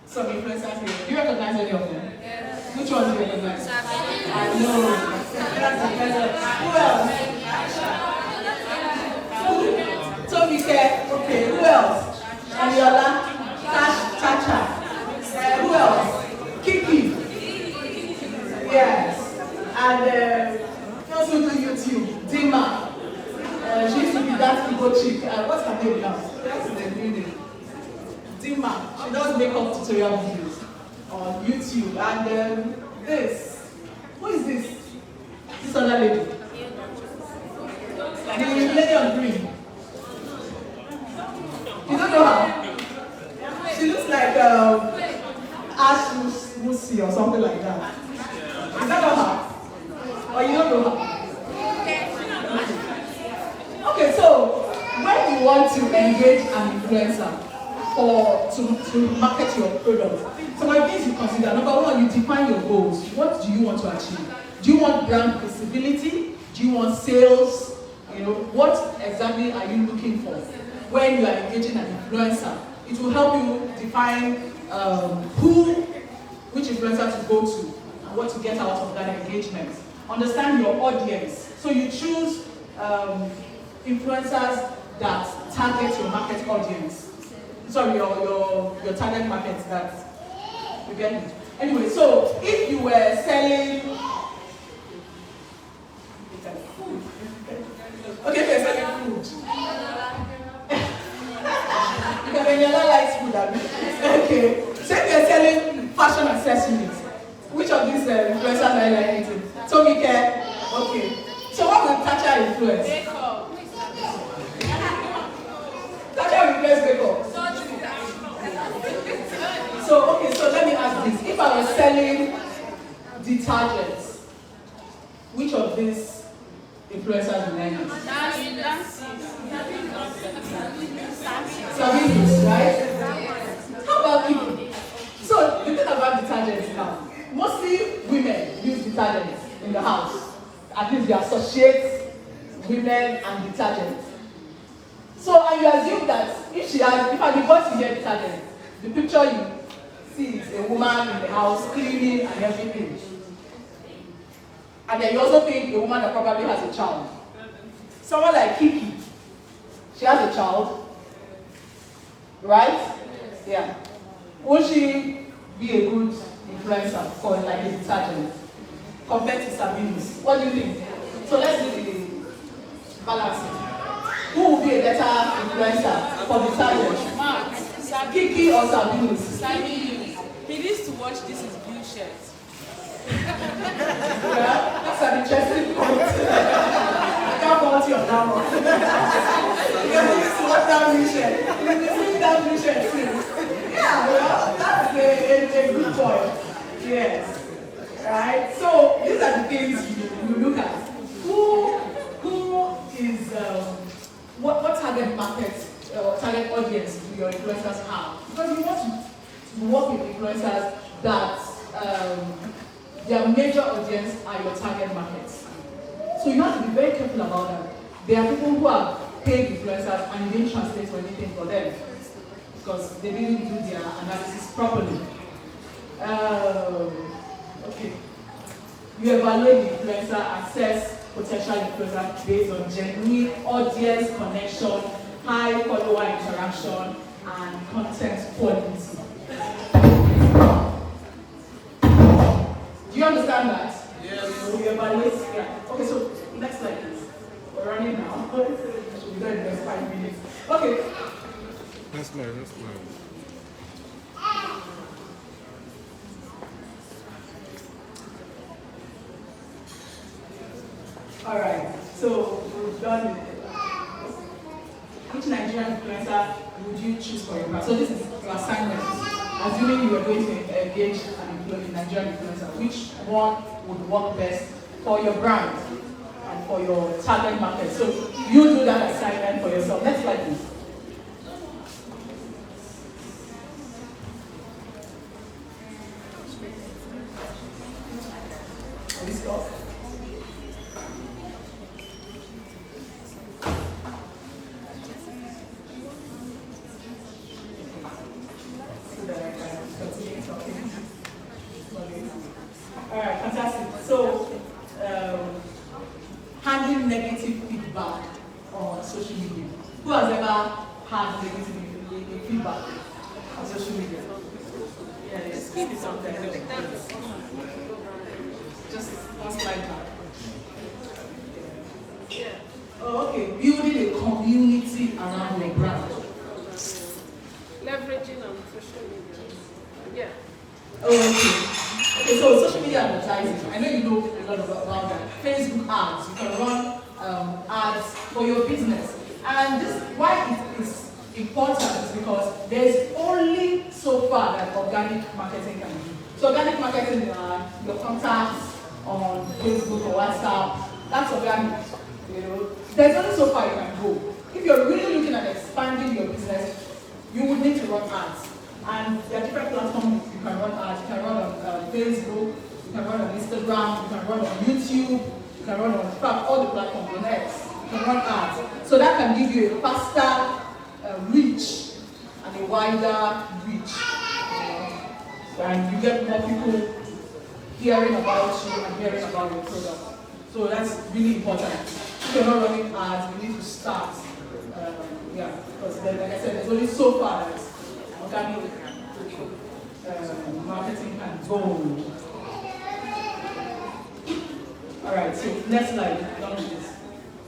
some influencers here. Do you recognize any of them? Yes. Which ones do you recognize? I know. Who else? Tomike. Okay, who else? Aniola. Chacha. Who else? Kiki. Yes. And also do YouTube. Dima. She used to be that Igbo chick. What's her name now? That's the new name. Dima. She does makeup tutorial videos on YouTube. And this. Who is this? This other lady. The lady on green. You don't know her? She looks like Ash Musi or something like that. Is that not her? Or you don't know her? Okay, so when you want to engage an influencer to market your product, some of the things you consider. Number one, you define your goals. What do you want to achieve? Do you want brand visibility? Do you want sales? What exactly are you looking for when you are engaging an influencer? It will help you define which influencer to go to and what to get out of that engagement. Understand your audience. So you choose influencers that target your market audience. Sorry, your target market that you get it. Anyway, so if you were selling okay, you're selling food. Because Eniola likes food, okay. So if you're selling fashion accessories, which of these influencers are you likely to? Tomike, okay. So what will Tacha influence? Tacha will influence makeup. So okay, so let me ask this. If I was selling detergents, which of these influencers will I use? Sabinus, right? How about Kiki? So the thing about detergents now, mostly women use detergents in the house. At least they associate women and detergents. So and you assume that if I divorce you detergent, the picture you see is a woman in the house cleaning and everything. And then you also think a woman that probably has a child. Someone like Kiki, she has a child, right? Yeah. Will she be a good influencer for like a detergent compared to Sabinus? What do you think? So let's do the balancing. Who will be a better influencer for detergent? Kiki or Sabinus? Sabinus. He needs to watch This Is Blue Shirt. Yeah, that's an interesting point. I can't fault you on that one. Because you used to watch that blue shirt. You've been seeing that blue shirt too. Yeah, well, that's a good point. Yes. Right? So these are the things you look at. Who is what target market or target audience do your influencers have? Because you want to work with influencers that their major audience are your target markets. So you have to be very careful about that. There are people who are paid influencers and you didn't translate for anything for them because they didn't do their analysis properly. Okay. You evaluate the influencer, assess potential influencer based on genuine audience connection, high follower interaction, and content quality. Do you understand that? Yes. So we evaluate. Yeah. Okay, so next slide please. now. Should be done in the next 5 minutes. Okay. That's clear, that's clear. All right, so we've done it. Which Nigerian influencer would you choose for your brand? So this is your assignment. Assuming you are going to engage an Nigerian influencer, which one would work best for your brand and for your target market? So you do that assignment for yourself. Next slide, please. Let's go. Alright, fantastic. So, handling negative feedback on social media. Who has ever had negative feedback on social media? Yeah, let's keep it something. Just one slide back. Oh, okay. Building a community around your brand. Leveraging on social media. Yeah. Oh, okay. Okay, so social media advertising. I know you know a lot about that. Facebook ads. You can run ads for your business. And this, why it is important is because there's only so far that organic marketing can do. So organic marketing, your contacts on Facebook or WhatsApp, that's organic. You know, there's only so far you can go. If you're really looking at expanding your business, you would need to run ads. And there are different platforms you can run ads. You can run on Facebook, you can run on Instagram, you can run on YouTube, you can run on all the platforms on X. You can run ads. So that can give you a faster reach and a wider reach. And you get more people hearing about you and hearing about your product. So that's really important. If you're not running ads, you need to start. Because like I said, there's only so far that organic marketing can go. Alright, so next slide, done with this.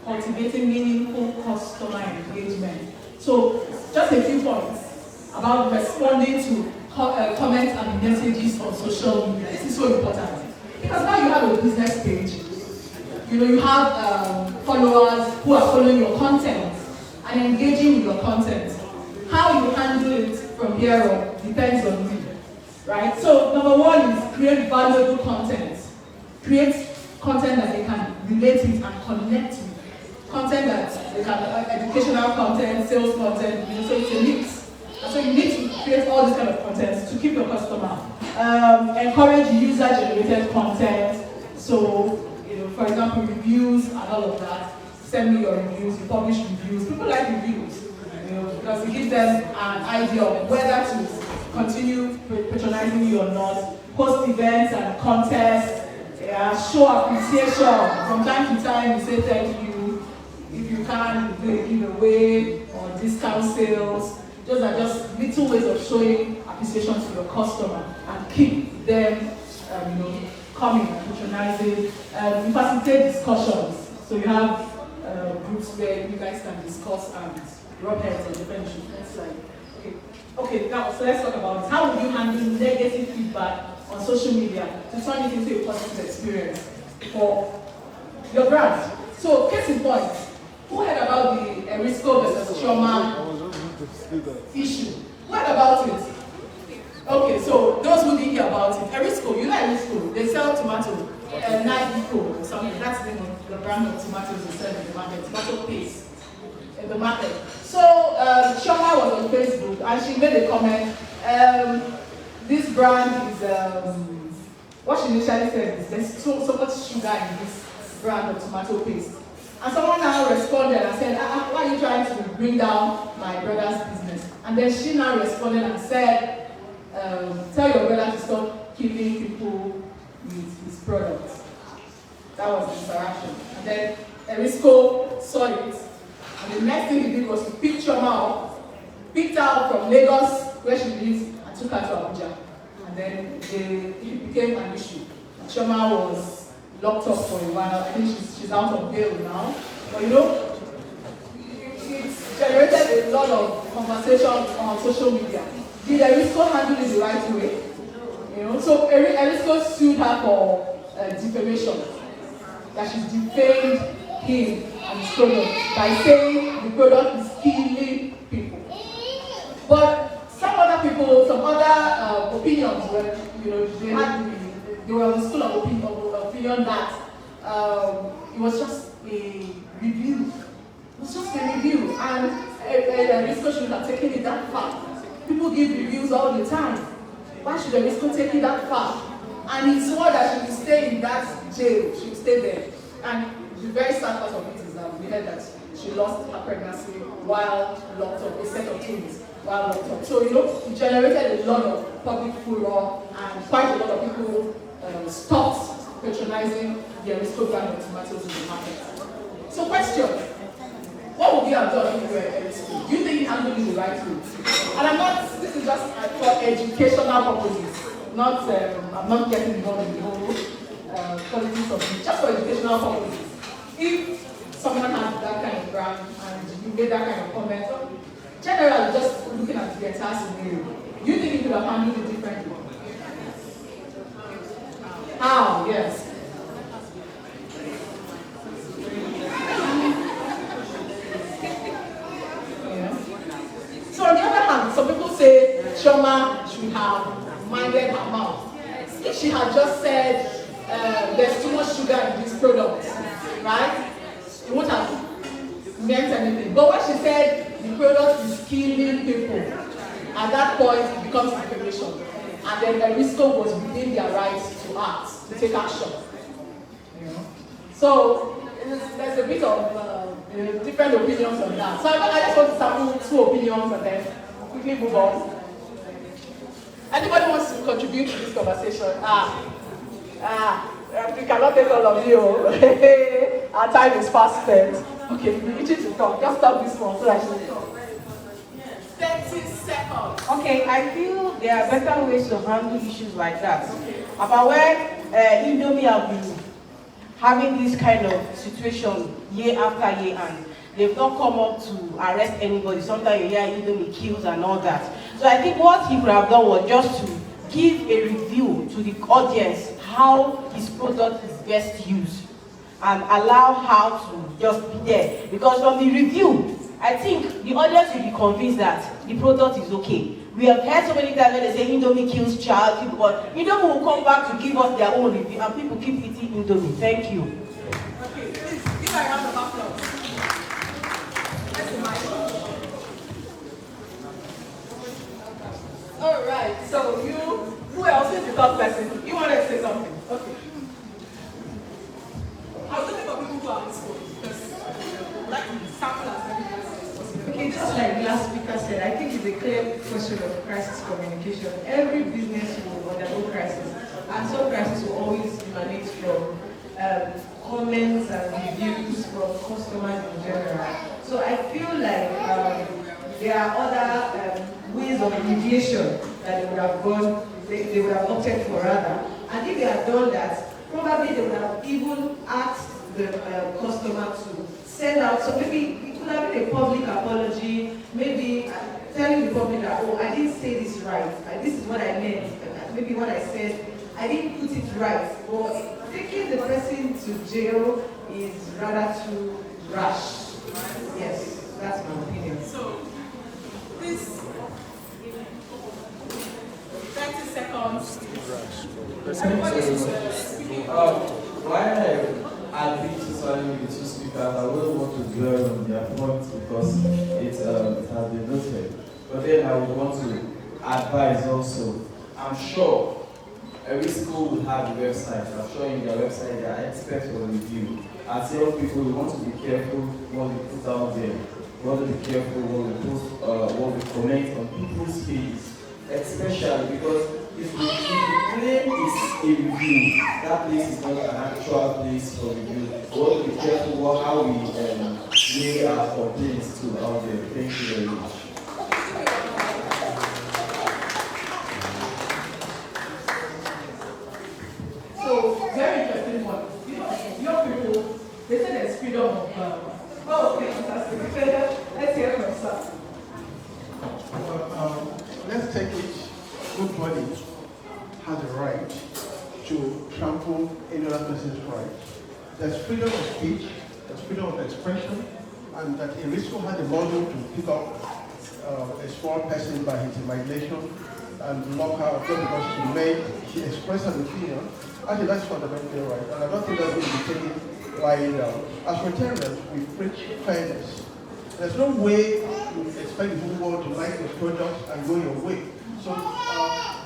Cultivating meaningful customer engagement. So just a few points about responding to comments and messages on social media. This is so important. Because now you have a business page. You know, you have followers who are following your content and engaging with your content. How you handle it from here on depends on you, right? So number one is create valuable content. Create content that they can relate with and connect with. Content that they can, educational content, sales content, you know, so it's a mix. And so you need to create all this kind of content to keep your customer. Encourage user-generated content. So, you know, for example, reviews and all of that. Send me your reviews, you publish reviews. People like reviews, you know, because it gives them an idea of whether to continue patronizing you or not. Host events and contests, show appreciation. From time to time, you say thank you. If you can, give away or discount sales. Those are just little ways of showing appreciation to your customer and keep them, you know, coming and patronizing. You facilitate discussions. So you have groups where you guys can discuss and rub heads on different issues. Next slide. Okay, now so let's talk about this. How would you handle negative feedback on social media to turn it into a positive experience for your brand? So, case in point, who heard about the Risco versus Chioma issue? Who heard about it? Okay, so those who didn't hear about it, Risco, you know Risco, they sell tomato, Nadico or something. That's the name of the brand of tomatoes they sell in the market, tomato paste in the market. So Chioma was on Facebook and she made a comment. This brand is what she initially said is there's so much sugar in this brand of tomato paste. And someone now responded and said, why are you trying to bring down my brother's business? And then she now responded and said, tell your brother to stop killing people with his products. That was the interaction. And then Erisco saw it. And the next thing he did was to pick Chioma up, picked her up from Lagos, where she lives, and took her to Abuja. And then it became an issue. Chioma was locked up for a while. I think she's out of bail now. But you know, lot of conversations on social media. Did Erisco handle it the right way? You know, so Erisco sued her for defamation, that she's defamed him and his product by saying the product is killing people. But some other people, some other opinions were, you know, they were on the school of opinion that it was just a review. It was just a review, and Erisco should have taken it that far. People give reviews all the time. Why should Erisco take it that far? And he swore that she would stay in that jail. She would stay there. And the very sad part of it is that we heard that she lost her pregnancy while locked up, a set of twins while locked up. So, you know, it generated a lot of public furor, and quite a lot of people stopped patronizing the Erisco brand of tomatoes in the market. So, question. What would you have done if you were Erisco? Do you think you handled it the right way? And I'm not, this is just for educational purposes. Not, I'm not getting involved in the whole politics of it, just for educational purposes. If someone had that kind of brand and you made that kind of comment, generally just looking at the entire scenario, do you think you could have handled it differently? How? Yes. So on the other hand, some people say Chioma should have minded her mouth. If she had just said there's too much sugar in this product, right? It wouldn't have meant anything. But when she said the product is killing people, at that point it becomes defamation. And then Erisco was within their rights to act, to take action. You know? So there's a bit of different opinions on that. So I just want to sample 2 opinions and then quickly move on. Anybody wants to contribute to this conversation? We cannot take all of you. Our time is fast spent. Okay, we're reaching to talk. Just stop this one so that I should talk. 30 seconds. Okay, I feel there are better ways to handle issues like that. About where Indomie have been having this kind of situation year after year, and they've not come up to arrest anybody. Sometimes you hear Indomie kills and all that. So I think what he could have done was just to give a review to the audience how his product is best used and allow her to just be there. Because from the review, I think the audience will be convinced that the product is okay. We have heard so many times when they say Indomie kills child, but Indomie will come back to give us their own review, and people keep eating Indomie. Thank you. Okay, please, give a round of applause. That's the mic. All right, so who else is the third person? You wanted to say something? Okay. I was looking for people who are on this phone because like sample as many as possible. Okay, just like the last speaker said, I think it's a clear question of crisis communication. Every business will undergo crisis, and some crisis will always emanate from comments and reviews from customers in general. So I feel like there are other ways of mediation that they would have gone, they would have opted for rather. And if they had done that, probably they would have even asked the customer to send out, so maybe it could have been a public apology, maybe telling the public that, oh, I didn't say this right, this is what I meant, maybe what I said, I didn't put it right. But taking the person to jail is rather too rash. Yes, that's my opinion. So, this 30 seconds. Why I agree totally with the 2 speakers, I wouldn't want to dwell on their points because it has been noted. But then I would want to advise also. I'm sure every school will have a website. I'm sure in their website they are experts for review. I tell people we want to be careful what we put out there. We want to be careful what we post, what we comment on people's pages, especially because if the claim is a review, that place is not an actual place for review. We want to be careful how we lay our complaints to out there. Thank you very much. So, very interesting one. You know, young people, they say there's freedom of oh, okay, fantastic. Let's hear from Sir. there's freedom of speech, there's freedom of expression, and that Erisco had a model to pick up a small person by his imagination and lock her up just because she expressed her opinion. Actually, that's fundamentally right, and I don't think that's going to be taken lying down. As Rotarians, we preach fairness. There's no way you expect the whole world to like your product and go your way. So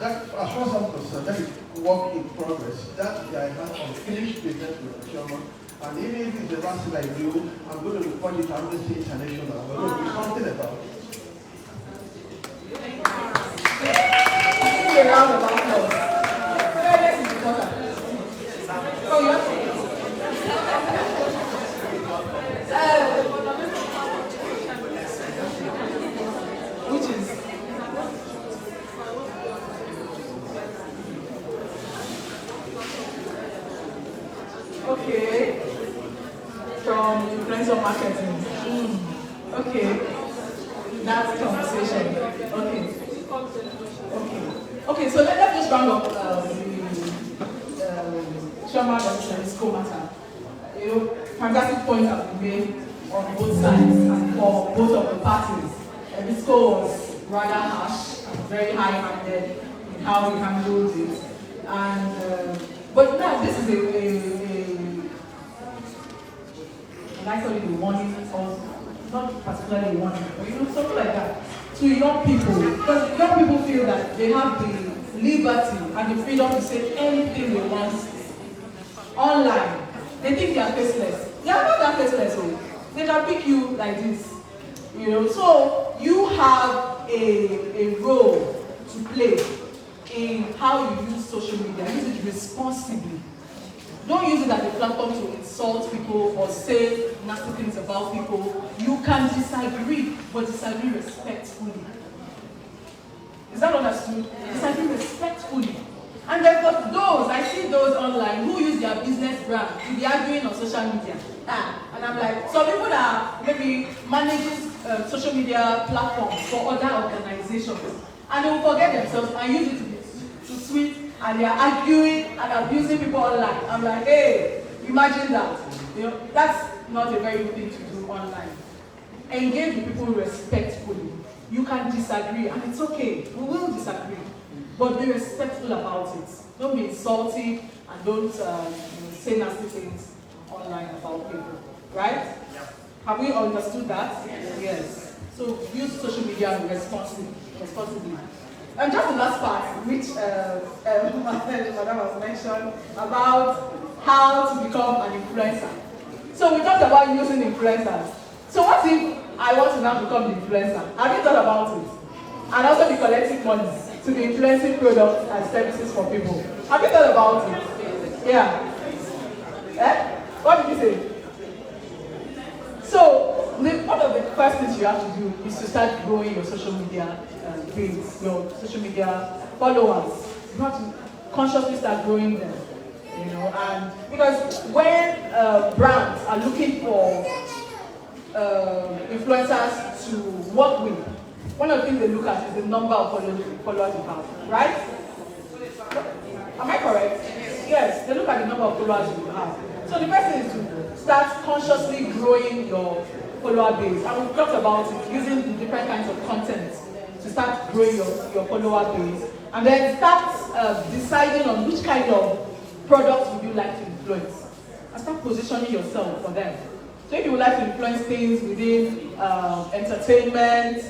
that, as far as I'm concerned, that is work in progress. That I have unfinished business with Chairman. And even if it's the last thing I do, I'm going to report it to Amnesty International. We're going to do something about it. A round of applause. Fairness is important. Oh, you have to. Which is okay. From influencer marketing. Okay. That's conversation. Okay. Okay, so let's just round up the Chairman of the school matter. You know, fantastic points have been made on both sides and for both of the parties. The school was rather harsh and very high-handed in how we handled it. And but now this is I call it a warning, or not particularly a warning, but you know, something like that. To young people, because young people feel that they have the liberty and the freedom to say anything they want online. They think they are faceless. They are not that faceless. They can pick you like this. You know, so you have a role to play in how you use social media. Use it responsibly. Don't use it as a platform to insult people or say nasty things about people. You can disagree, but disagree respectfully. Is that understood? Disagree respectfully. And then for those, I see those online who use their business brand to be arguing on social media. And I'm like, some people that are maybe managing social media platforms for other organizations, and they will forget themselves and use it to tweet, and they are arguing and abusing people online. I'm like, hey, imagine that. You know, that's not a very good thing to do online. Engage with people respectfully. You can disagree, and it's okay. We will disagree, but be respectful about it. Don't be insulting, and don't say nasty things online about people. Right? Yeah. Have we understood that? Yes. So use social media responsibly. And just the last part, which Madam has mentioned, about how to become an influencer. So we talked about using influencers. So what if I want to now become the influencer? Have you thought about it? And also be collecting money to be influencing products and services for people. Have you thought about it? Yeah. Eh? What did you say? So, one of the first things you have to do is to start growing your social media base, your social media followers. You have to consciously start growing them, you know. And because when brands are looking for influencers to work with, one of the things they look at is the number of followers you have, right? Am I correct? Yes, they look at the number of followers you have. So the first thing is to start consciously growing your follower base. And we've talked about it, using the different kinds of content to start growing your follower base. And then start deciding on which kind of products would you like to influence. And start positioning yourself for them. So if you would like to influence things within entertainment,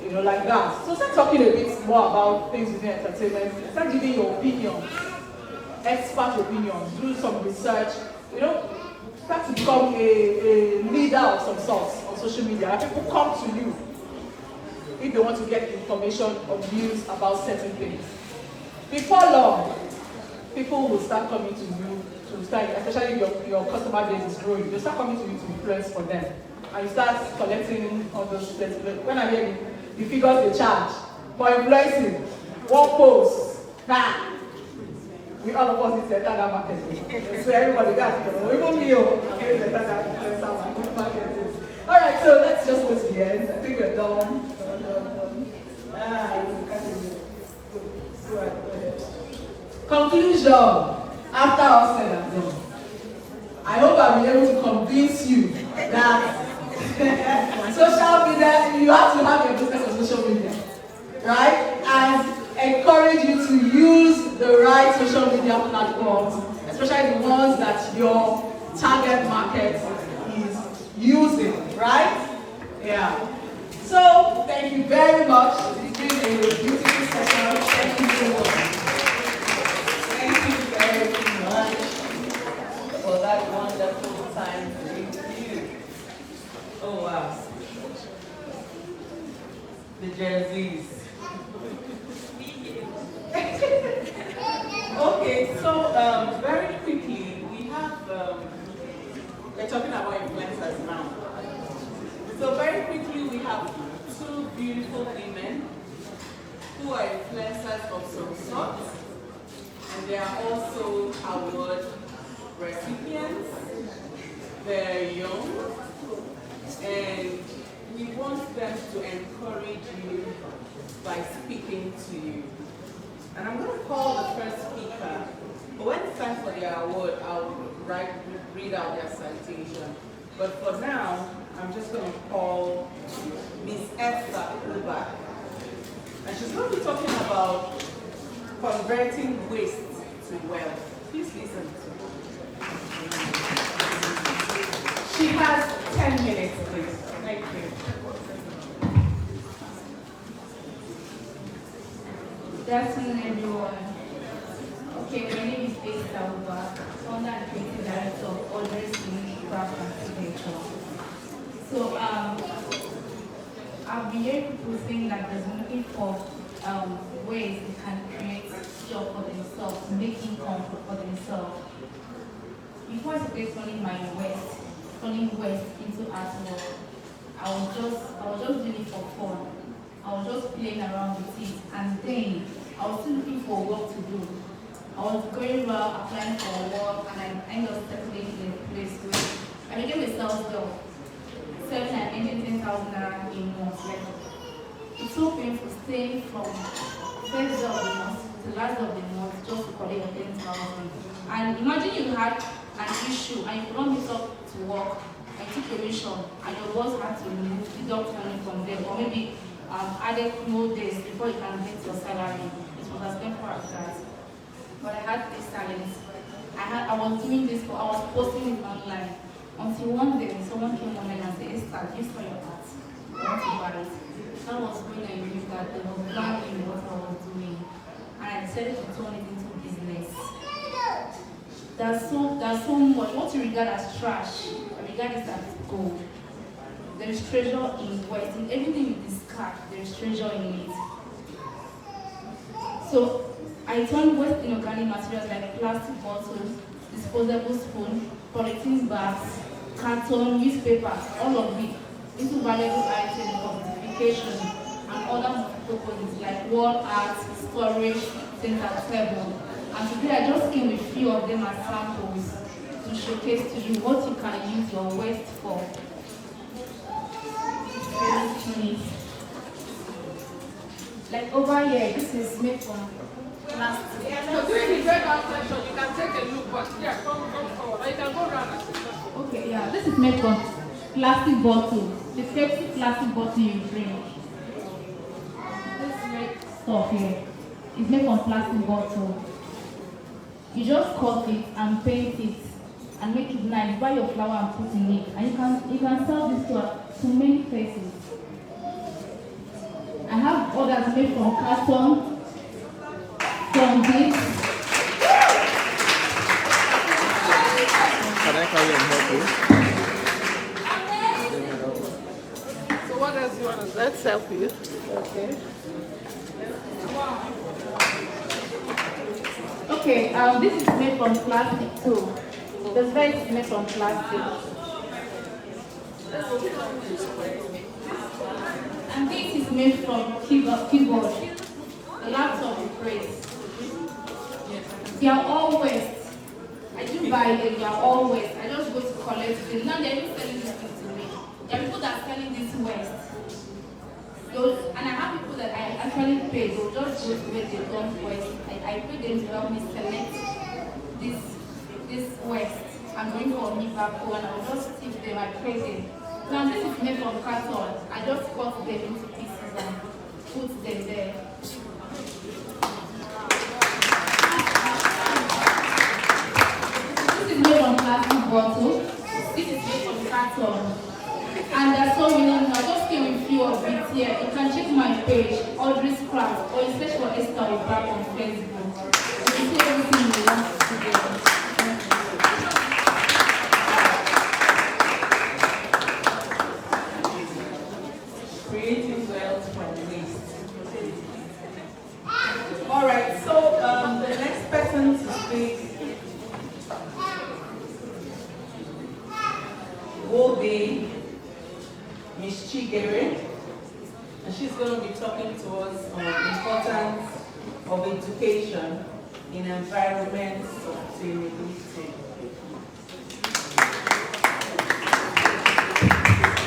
you know, like that. So start talking a bit more about things within entertainment. Start giving your opinions, expert opinions, do some research. You know, start to become a leader of some sort on social media. People come to you if they want to get information or news about certain things. Before long, people will start coming to you to start, especially if your customer base is growing, they'll start coming to you to influence for them. And you start collecting all those things. When I hear the figures they charge for influencing, one post, we all of us is the entire market. So everybody got it. Even me, okay, the entire market. All right, so let's just go to the end. I think we're done. Conclusion. After all said and done, I hope I've I've been able to convince you that social media, you have to have your business on social media, right? And encourage you to use the right social media platforms, especially the ones that your target market is using, right? Yeah. So, thank you very much. It's been a beautiful session. Thank you so much. Thank you very much for that wonderful time with you. Oh, wow. The jerseys. Okay, so very quickly, we have, we're talking about influencers now. So very quickly, we have two beautiful women who are influencers of some sort, and they are also award recipients. They're young, and we want them to encourage you by speaking to you. And I'm going to call the first speaker. But when it's time for their award, I'll read out their citation. But for now, I'm just going to call Miss Esther Uba. And she's going to be talking about converting waste to wealth. Please listen to her. She has 10 minutes, please. Thank you. Good afternoon, everyone. Okay, my name is Esther Uba, founder and creative director of Always Unique Craft and Signature. So, I've been hearing people saying that they're looking for ways they can create job for themselves, make income for themselves. Before I started turning waste into artwork, I was just doing it for fun. I was just playing around with it, and then I was still looking for work to do. I was going around applying for work, and I ended up settling in a place where I became a sales girl, selling and earning 10,000 naira a month. Like, it's so painful staying from first day of the month to last day of the month just to collect your 10,000. And imagine you had an issue and you could not meet up to work, and took a mission, and your boss had to deduct money from them, or maybe added more days before you can get your salary. It was as painful as that. But I had this talent. I was doing this, I was posting it online. Until one day, someone came online and said, Esther, you saw your art. I want to buy it. That was when I knew that there was value in what I was doing. And I decided to turn it into business. There's so much. What you regard as trash, I regard it as gold. There is treasure in waste. In everything you discard, there is treasure in it. So I turned waste in organic materials like plastic bottles, disposable spoon, polythene bags, carton, newspaper, all of it, into valuable items for beautification and other purposes like wall art, storage, center table. And today I just came with a few of them as samples to showcase to you what you can use your waste for. Like over here, this is made from plastic. So during the breakout session, you can take a look, but yeah, come forward. Or you can go around and see. Okay, yeah, this is made from plastic bottle. The Pepsi plastic bottle you drink. This red stuff here is made from plastic bottle. You just cut it and paint it and make it nice. Buy your flower and put in it, and you can sell this to many places. I have others made from carton, from this. Can I carry and help you? So what else do you want to say? Let's help you. Okay. Okay, this is made from plastic too. The vest is made from plastic. And this is made from keyboard. The laptop we praise. They are all waste. I do buy them, they are all waste. I just go to collect them. Now they're even selling this thing to me. There are people that are selling this waste. And I have people that I actually pay. They'll just go to where they don't waste. I pay them to help me select this waste. I'm going for me back home, and I'll just teach them and praise them. Now this is made from carton. I just cut them into pieces and put them there. This is made from plastic bottle. This is made from carton. And there's so many more. I just came with few of it here. You can check my page, Audrey's Craft, or you search for Esther Obrak on Facebook. You can see everything you want to do. Creating wealth from waste. All right, so the next person to speak will be Ms. Chigere, and she's going to be talking to us on the importance of education in environment sustainability.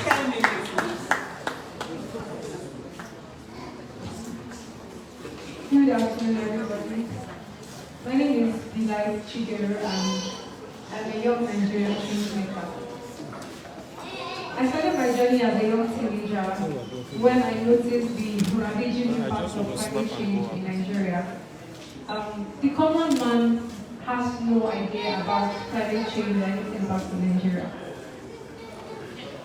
10 minutes, please. Good afternoon, everybody. My name is Delight Chigere, and I'm a young Nigerian filmmaker. I started my journey as a young teenager when I noticed the ravaging impact of climate change in Nigeria. The common man has no idea about climate change and its impact in Nigeria.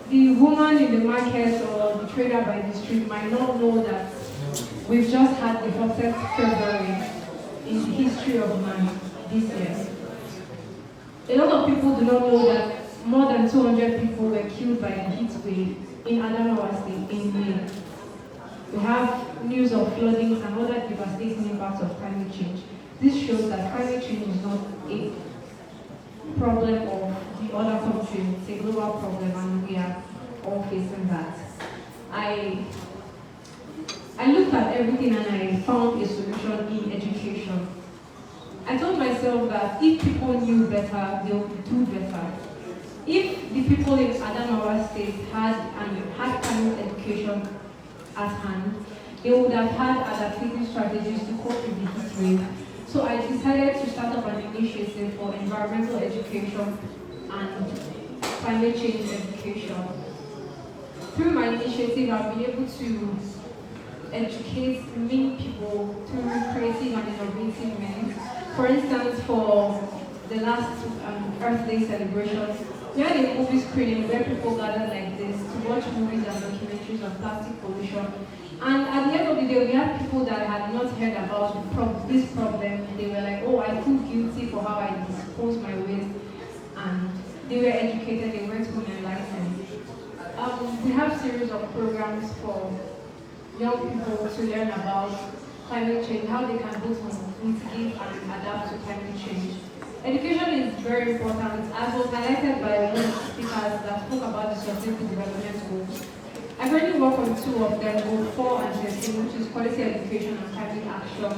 The woman in the market or the trader by the street might not know that we've just had the hottest February in the history of man this year. A lot of people do not know that more than 200 people were killed by the heat wave in Adamawa State in May. We have news of floodings and other devastating impacts of climate change. This shows that climate change is not a problem of the other countries, it's a global problem, and we are all facing that. I looked at everything and I found a solution in education. I told myself that if people knew better, they would do better. If the people in Adamawa State had climate education at hand, they would have had adaptive strategies to cope with the heat wave. So I decided to start up an initiative for environmental education and climate change education. Through my initiative, I've been able to educate many people through creative and innovative means. For instance, for the last Earth Day celebration, we had a movie screening where people gathered like this to watch movies and documentaries on plastic pollution. And at the end of the day, we had people that had not heard about this problem. They were like, oh, I feel guilty for how I dispose my waste. And they were educated, they went home enlightened. We have series of programs for young people to learn about climate change, how they can both mitigate and adapt to climate change. Education is very important, as was highlighted by one of the speakers that spoke about the Sustainable Development Goals. I currently work on two of them, Goal 4 and 13, which is quality education and climate action.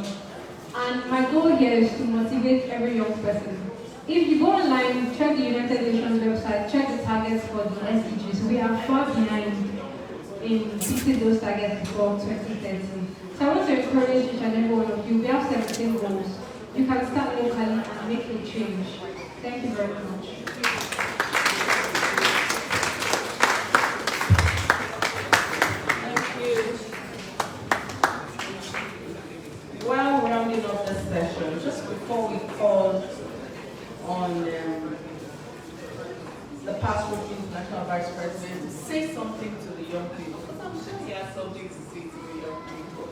And my goal here is to motivate every young person. If you go online, check the United Nations website, check the targets for the SDGs. We are far behind in hitting those targets before 2030. So I want to encourage each and every one of you. We have 17 goals. You can start locally and make a change. Thank you very much. Thank you. Well, rounding up this session, just before we call on the past Rotary International Vice President to say something to the young people, because I'm sure he has something to say to the young people.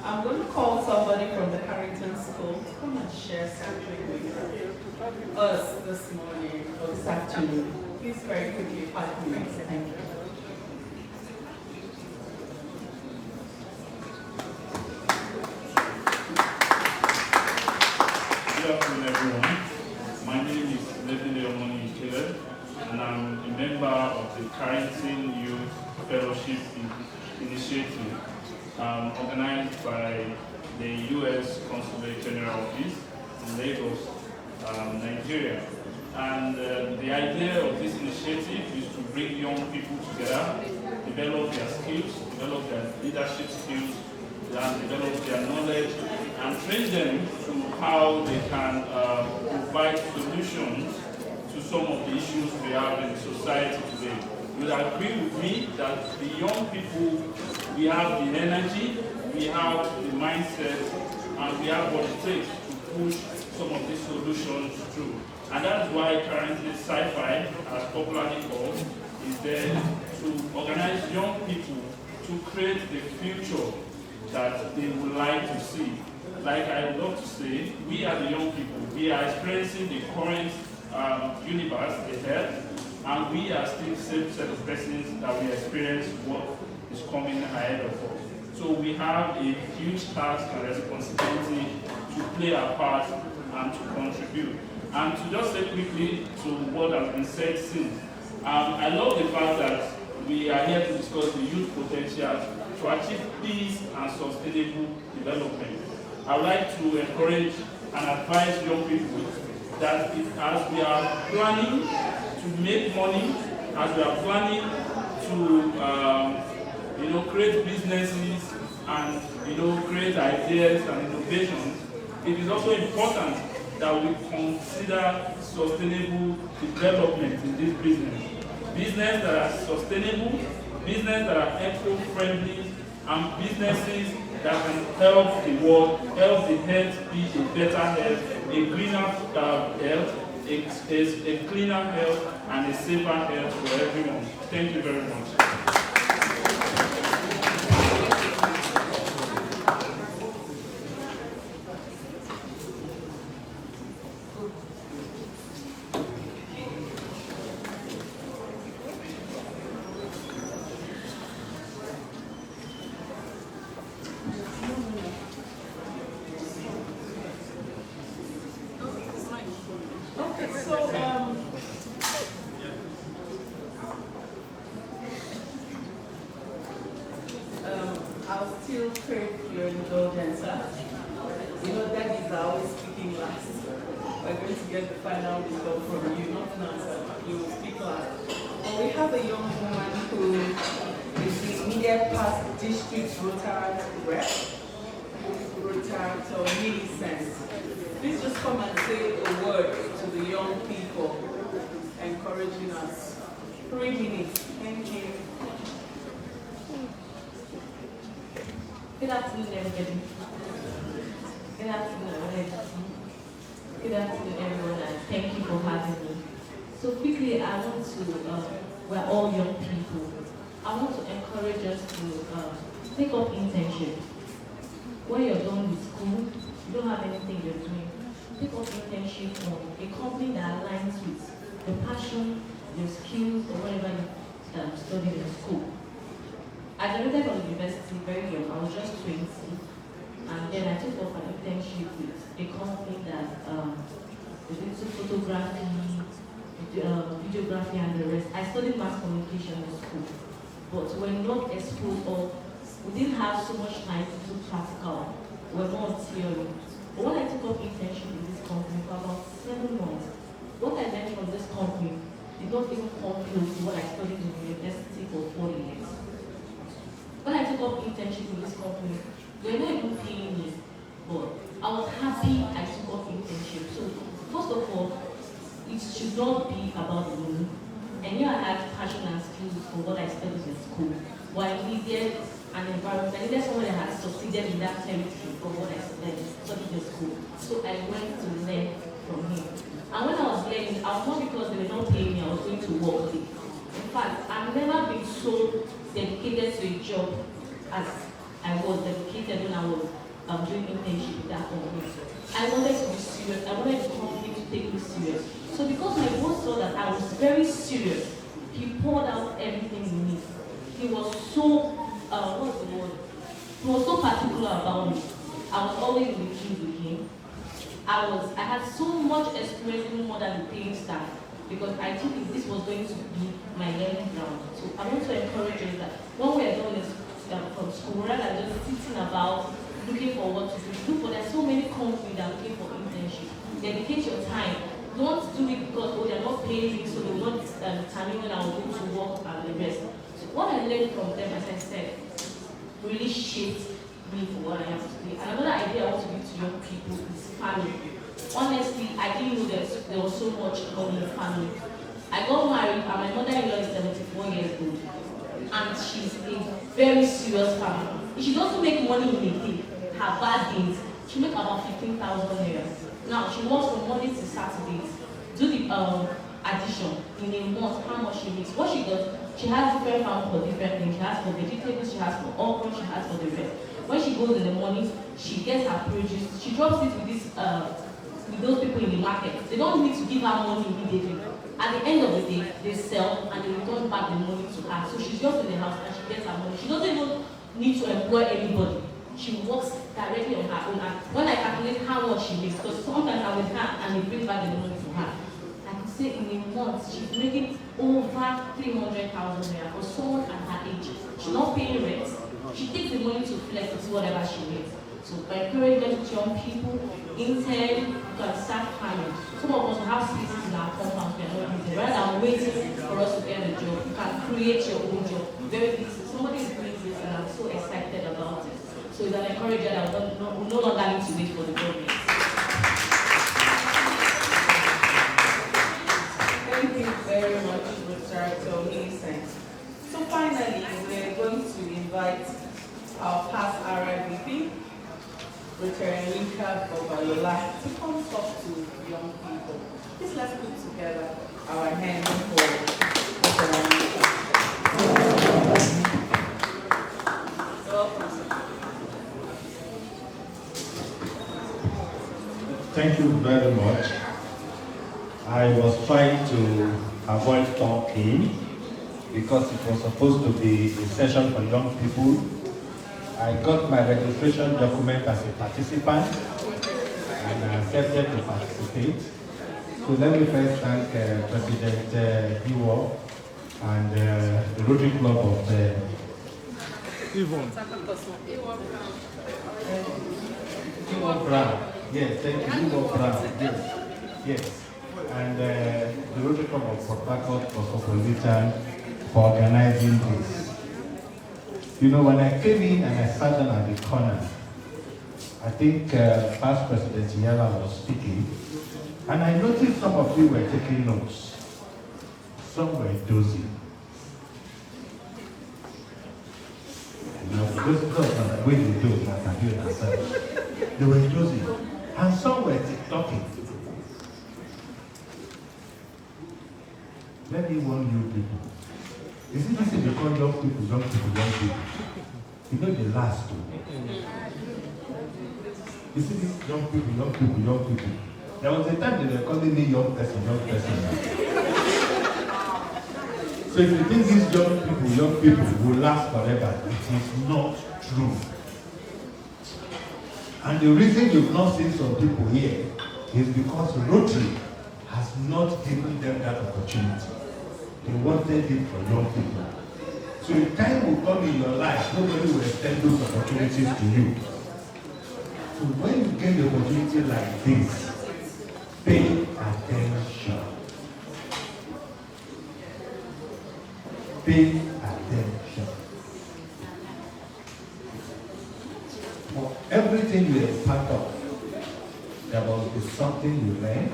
I'm going to call somebody from the Carrington School to come and share something with us this morning or this afternoon. Please, very quickly, 5 minutes. Thank you. Good afternoon, everyone. My name is Nkpoku, and I'm a member of the Carrington Youth Fellowship Initiative, organized by the U.S. Consulate General Office in Lagos, Nigeria. And the idea of this initiative is to bring young people together, develop their skills, develop their leadership skills, and develop their knowledge, and train them to how they can provide solutions to to some of the issues we have in society today. You would agree with me that the young people, we have the energy, we have the mindset, and we have what it takes to push some of these solutions through. And that's why currently sci-fi, as popularly called, is there to organize young people to create the future that they would like to see. Like I would love to say, we are the young people. We are experiencing the current universe ahead, and we are still the same set of persons that we experience what is coming ahead of us. So we have a huge task and responsibility to play our part and to contribute. And to just say quickly to what has been said since, I love the fact that we are here to discuss the youth potential to achieve peace and sustainable development. I would like to encourage and advise young people that as we are planning to make money, as we are planning to create businesses and create ideas and innovations, it is also important that we consider sustainable development in this business. Business that are sustainable, business that are eco-friendly, and businesses that can help the world, help the health be a better health, a greener health, a cleaner health, and a safer health for everyone. Thank you very much. I'll still crave your indulgence. Daddies are always speaking last. We're going to get the final result from you, not now, sir. You will speak last. And we have a young woman who is the immediate past district Rotary rep. Rotary, so Millicent. Please just come and say a word to the young people, encouraging us. 3 minutes. Thank you. Good afternoon, everybody. Good afternoon, everybody. Good afternoon, everyone, and thank you for having me. So quickly, I want to, we're all young people. I want to encourage us to take up internship. When you're done with school, you don't have anything you're doing. Take up internship from a company that aligns with your passion, your skills, or whatever you studied in school. I graduated from university very young. I was just 20, and then I took up an internship with a company that is into photography, videography, and the rest. I studied mass communication in school, but we're not exposed, or we didn't have so much time to do practical. We're more on theory. But when I took up internship in this company for about 7 months, what I learned from this company did not even come close to what I studied in university for 4 years. When I took up internship in this company, they were not even paying me, but I was happy I took up internship. So first of all, it should not be about the money. I knew I had passion and skills for what I studied in school, but I needed an environment. I needed someone that had succeeded in that territory for what I studied in school. So I went to learn from him. And when I was learning, I was not because they were not paying me, I was going to work. In fact, I've never been so dedicated to a job as I was dedicated when I was doing internship with that company. I wanted to be serious. I wanted the company to take me serious. So because my boss saw that I was very serious, he poured out everything in me. He was so, what's the word? He was so particular about me. I was always in the queue with him. I had so much experience, even more than the paying staff, because I took it this was going to be my learning ground. So I want to encourage you that when we are doing this from school, rather than just sitting about looking for what to do, look for there's so many companies that are looking for internship. Dedicate your time. Don't do it because they're not paying me, so they will not determine when I will go to work and the rest. So what I learned from them, as I said, really shaped me for what I am today. And another idea I want to give to young people is family. Honestly, I didn't know there was so much money in family. I got married and my mother-in-law is 74 years old. And she's a very serious family. If she doesn't make money in a day, her bad days, she make about 15,000 naira. Now she works from Monday to Saturdays. Do the addition in a month, how much she makes. What she does, she has different farms for different things. She has for vegetables, she has for okra, she has for the rest. When she goes in the morning, she gets her produce. She drops it with with those people in the market. They don't need to give her money immediately. At the end of the day, they sell and they return back the money to her. So she's just in the house and she gets her money. She doesn't even need to employ anybody. She works directly on her own. And when I calculate how much she makes, because sometimes I'm with her and they bring back the money to her, I could say in a month she's making over 300,000 naira for someone at her age. She's not paying rent. She takes the money to flex to whatever she makes. So I encourage them to young people, intern, you can start farming. Some of us have spaces in our compound we are not using. Rather than waiting for us to get a job, you can create your own job. Very easy. Somebody is doing this and I'm so excited about it. So it's an encourager that we no longer need to wait for the government. Thank you very much, Mr. Millicent. So finally, we're going to invite our past RIVP, Rotary Bobalola, to come talk to young people. Please let's put together our hands for Thank you very much. I was trying to avoid talking because it was supposed to be a session for young people. I got my registration document as a participant and I accepted to participate. So let me first thank President Iwo and the Rotary Club of Iwo Brown. Yes, thank you, Iwo Brown. Yes. And the Rotary Club of Harcourt Cosmopolitan for organizing this. You know, when I came in and I sat down at the corner, I think past President Yala was speaking, and I noticed some of you were taking notes. Some were dozing. You know, those are the way they do it, I can do it myself. They were dozing, and some were talking. Let me warn you people. You see, this is because young people. You know the last two. You see these young people. There was a time they were calling me young person. So if you think these young people will last forever, it is not true. And the reason you've not seen some people here is because Rotary has not given them that opportunity. They wanted it for young people. So the time will come in your life, nobody will extend those opportunities to you. So when you get the opportunity like this, pay attention. Pay attention. For everything you are part of, there must be something you learn,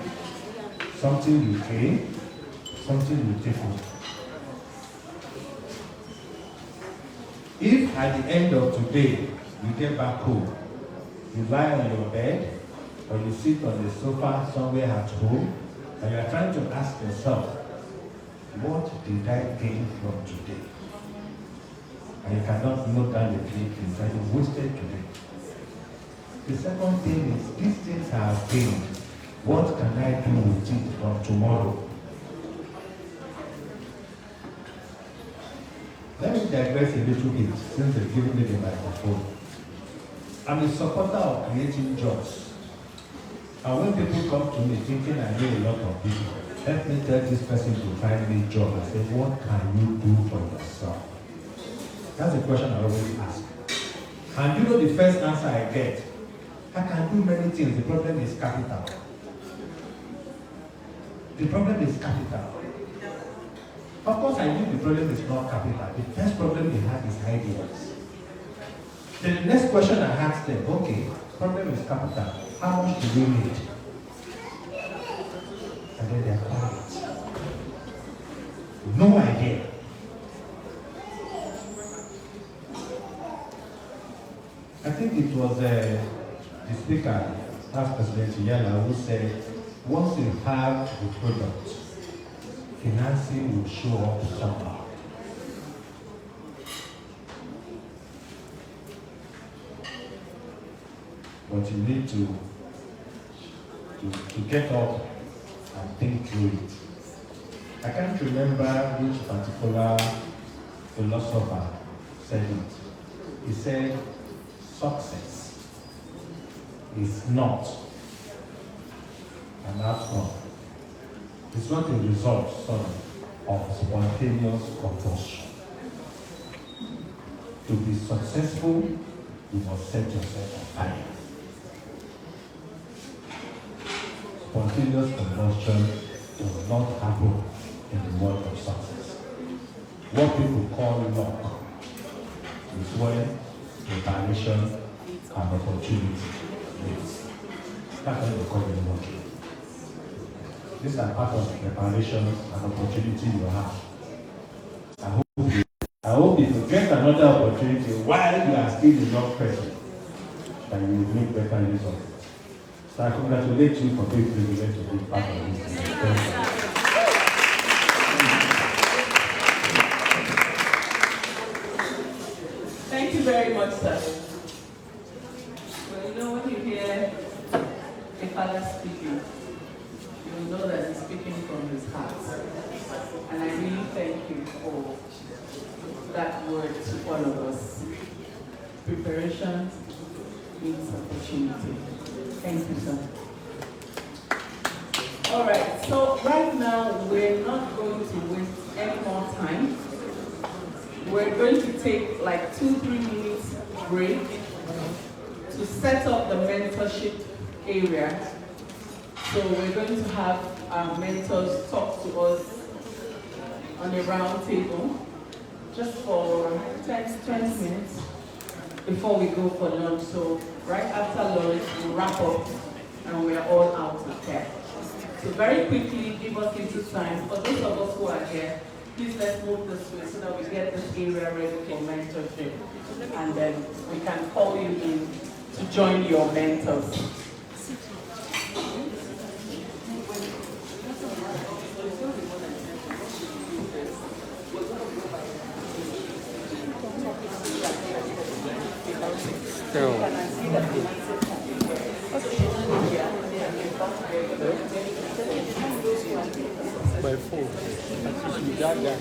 something you gain, something you take home. If at the end of today, you get back home, you lie on your bed, or you sit on the sofa somewhere at home, and you are trying to ask yourself, what did I gain from today? And you cannot note down the three things that you wasted today. The second thing is, these things I have gained, what can I do with it from tomorrow? Let me digress a little bit since they've given me the microphone. I'm a supporter of creating jobs. And when people come to me thinking I know a lot of people, let me tell this person to find me a job. I say, what can you do for yourself? That's the question I always ask. And you know the first answer I get? I can do many things. The problem is capital. The problem is capital. Of course, I knew the problem is not capital. The first problem they have is ideas. Then the next question I asked them, okay, problem is capital. How much do we need? and then they're quiet. No idea. I think it was the speaker, past President Yala, who said, once you have the product, financing will show up somehow. But you need to get up and think through it. I can't remember which particular philosopher said it. He said, success is not an outcome. It's not a result, of spontaneous combustion. To be successful, you must set yourself on fire. Spontaneous combustion does not happen in the world of success. What people call luck is when preparation and opportunity meet. That's what they call it luck. These are part of the preparation and opportunity you have. I hope if you get another opportunity while you are still a young person, that you will make better use of it. So I congratulate you for being privileged to be part of this. Thank you very much, sir. Well, you know, when you hear a father speaking, you know that he's speaking from his heart. And I really thank you for that word to all of us. Preparation means opportunity. Thank you, sir. All right, so right now we're not going to waste any more time. We're going to take like 2-3 minutes break to set up the mentorship area. So we're going to have our mentors talk to us on a round table just for 10-20 minutes before we go for lunch. So right after lunch, we'll wrap up and we're all out of here. So very quickly, give us little time. For those of us who are here, please let's move this way so that we get this area ready for mentorship. And then we can call you in to join your mentors. By phone. I think you got that.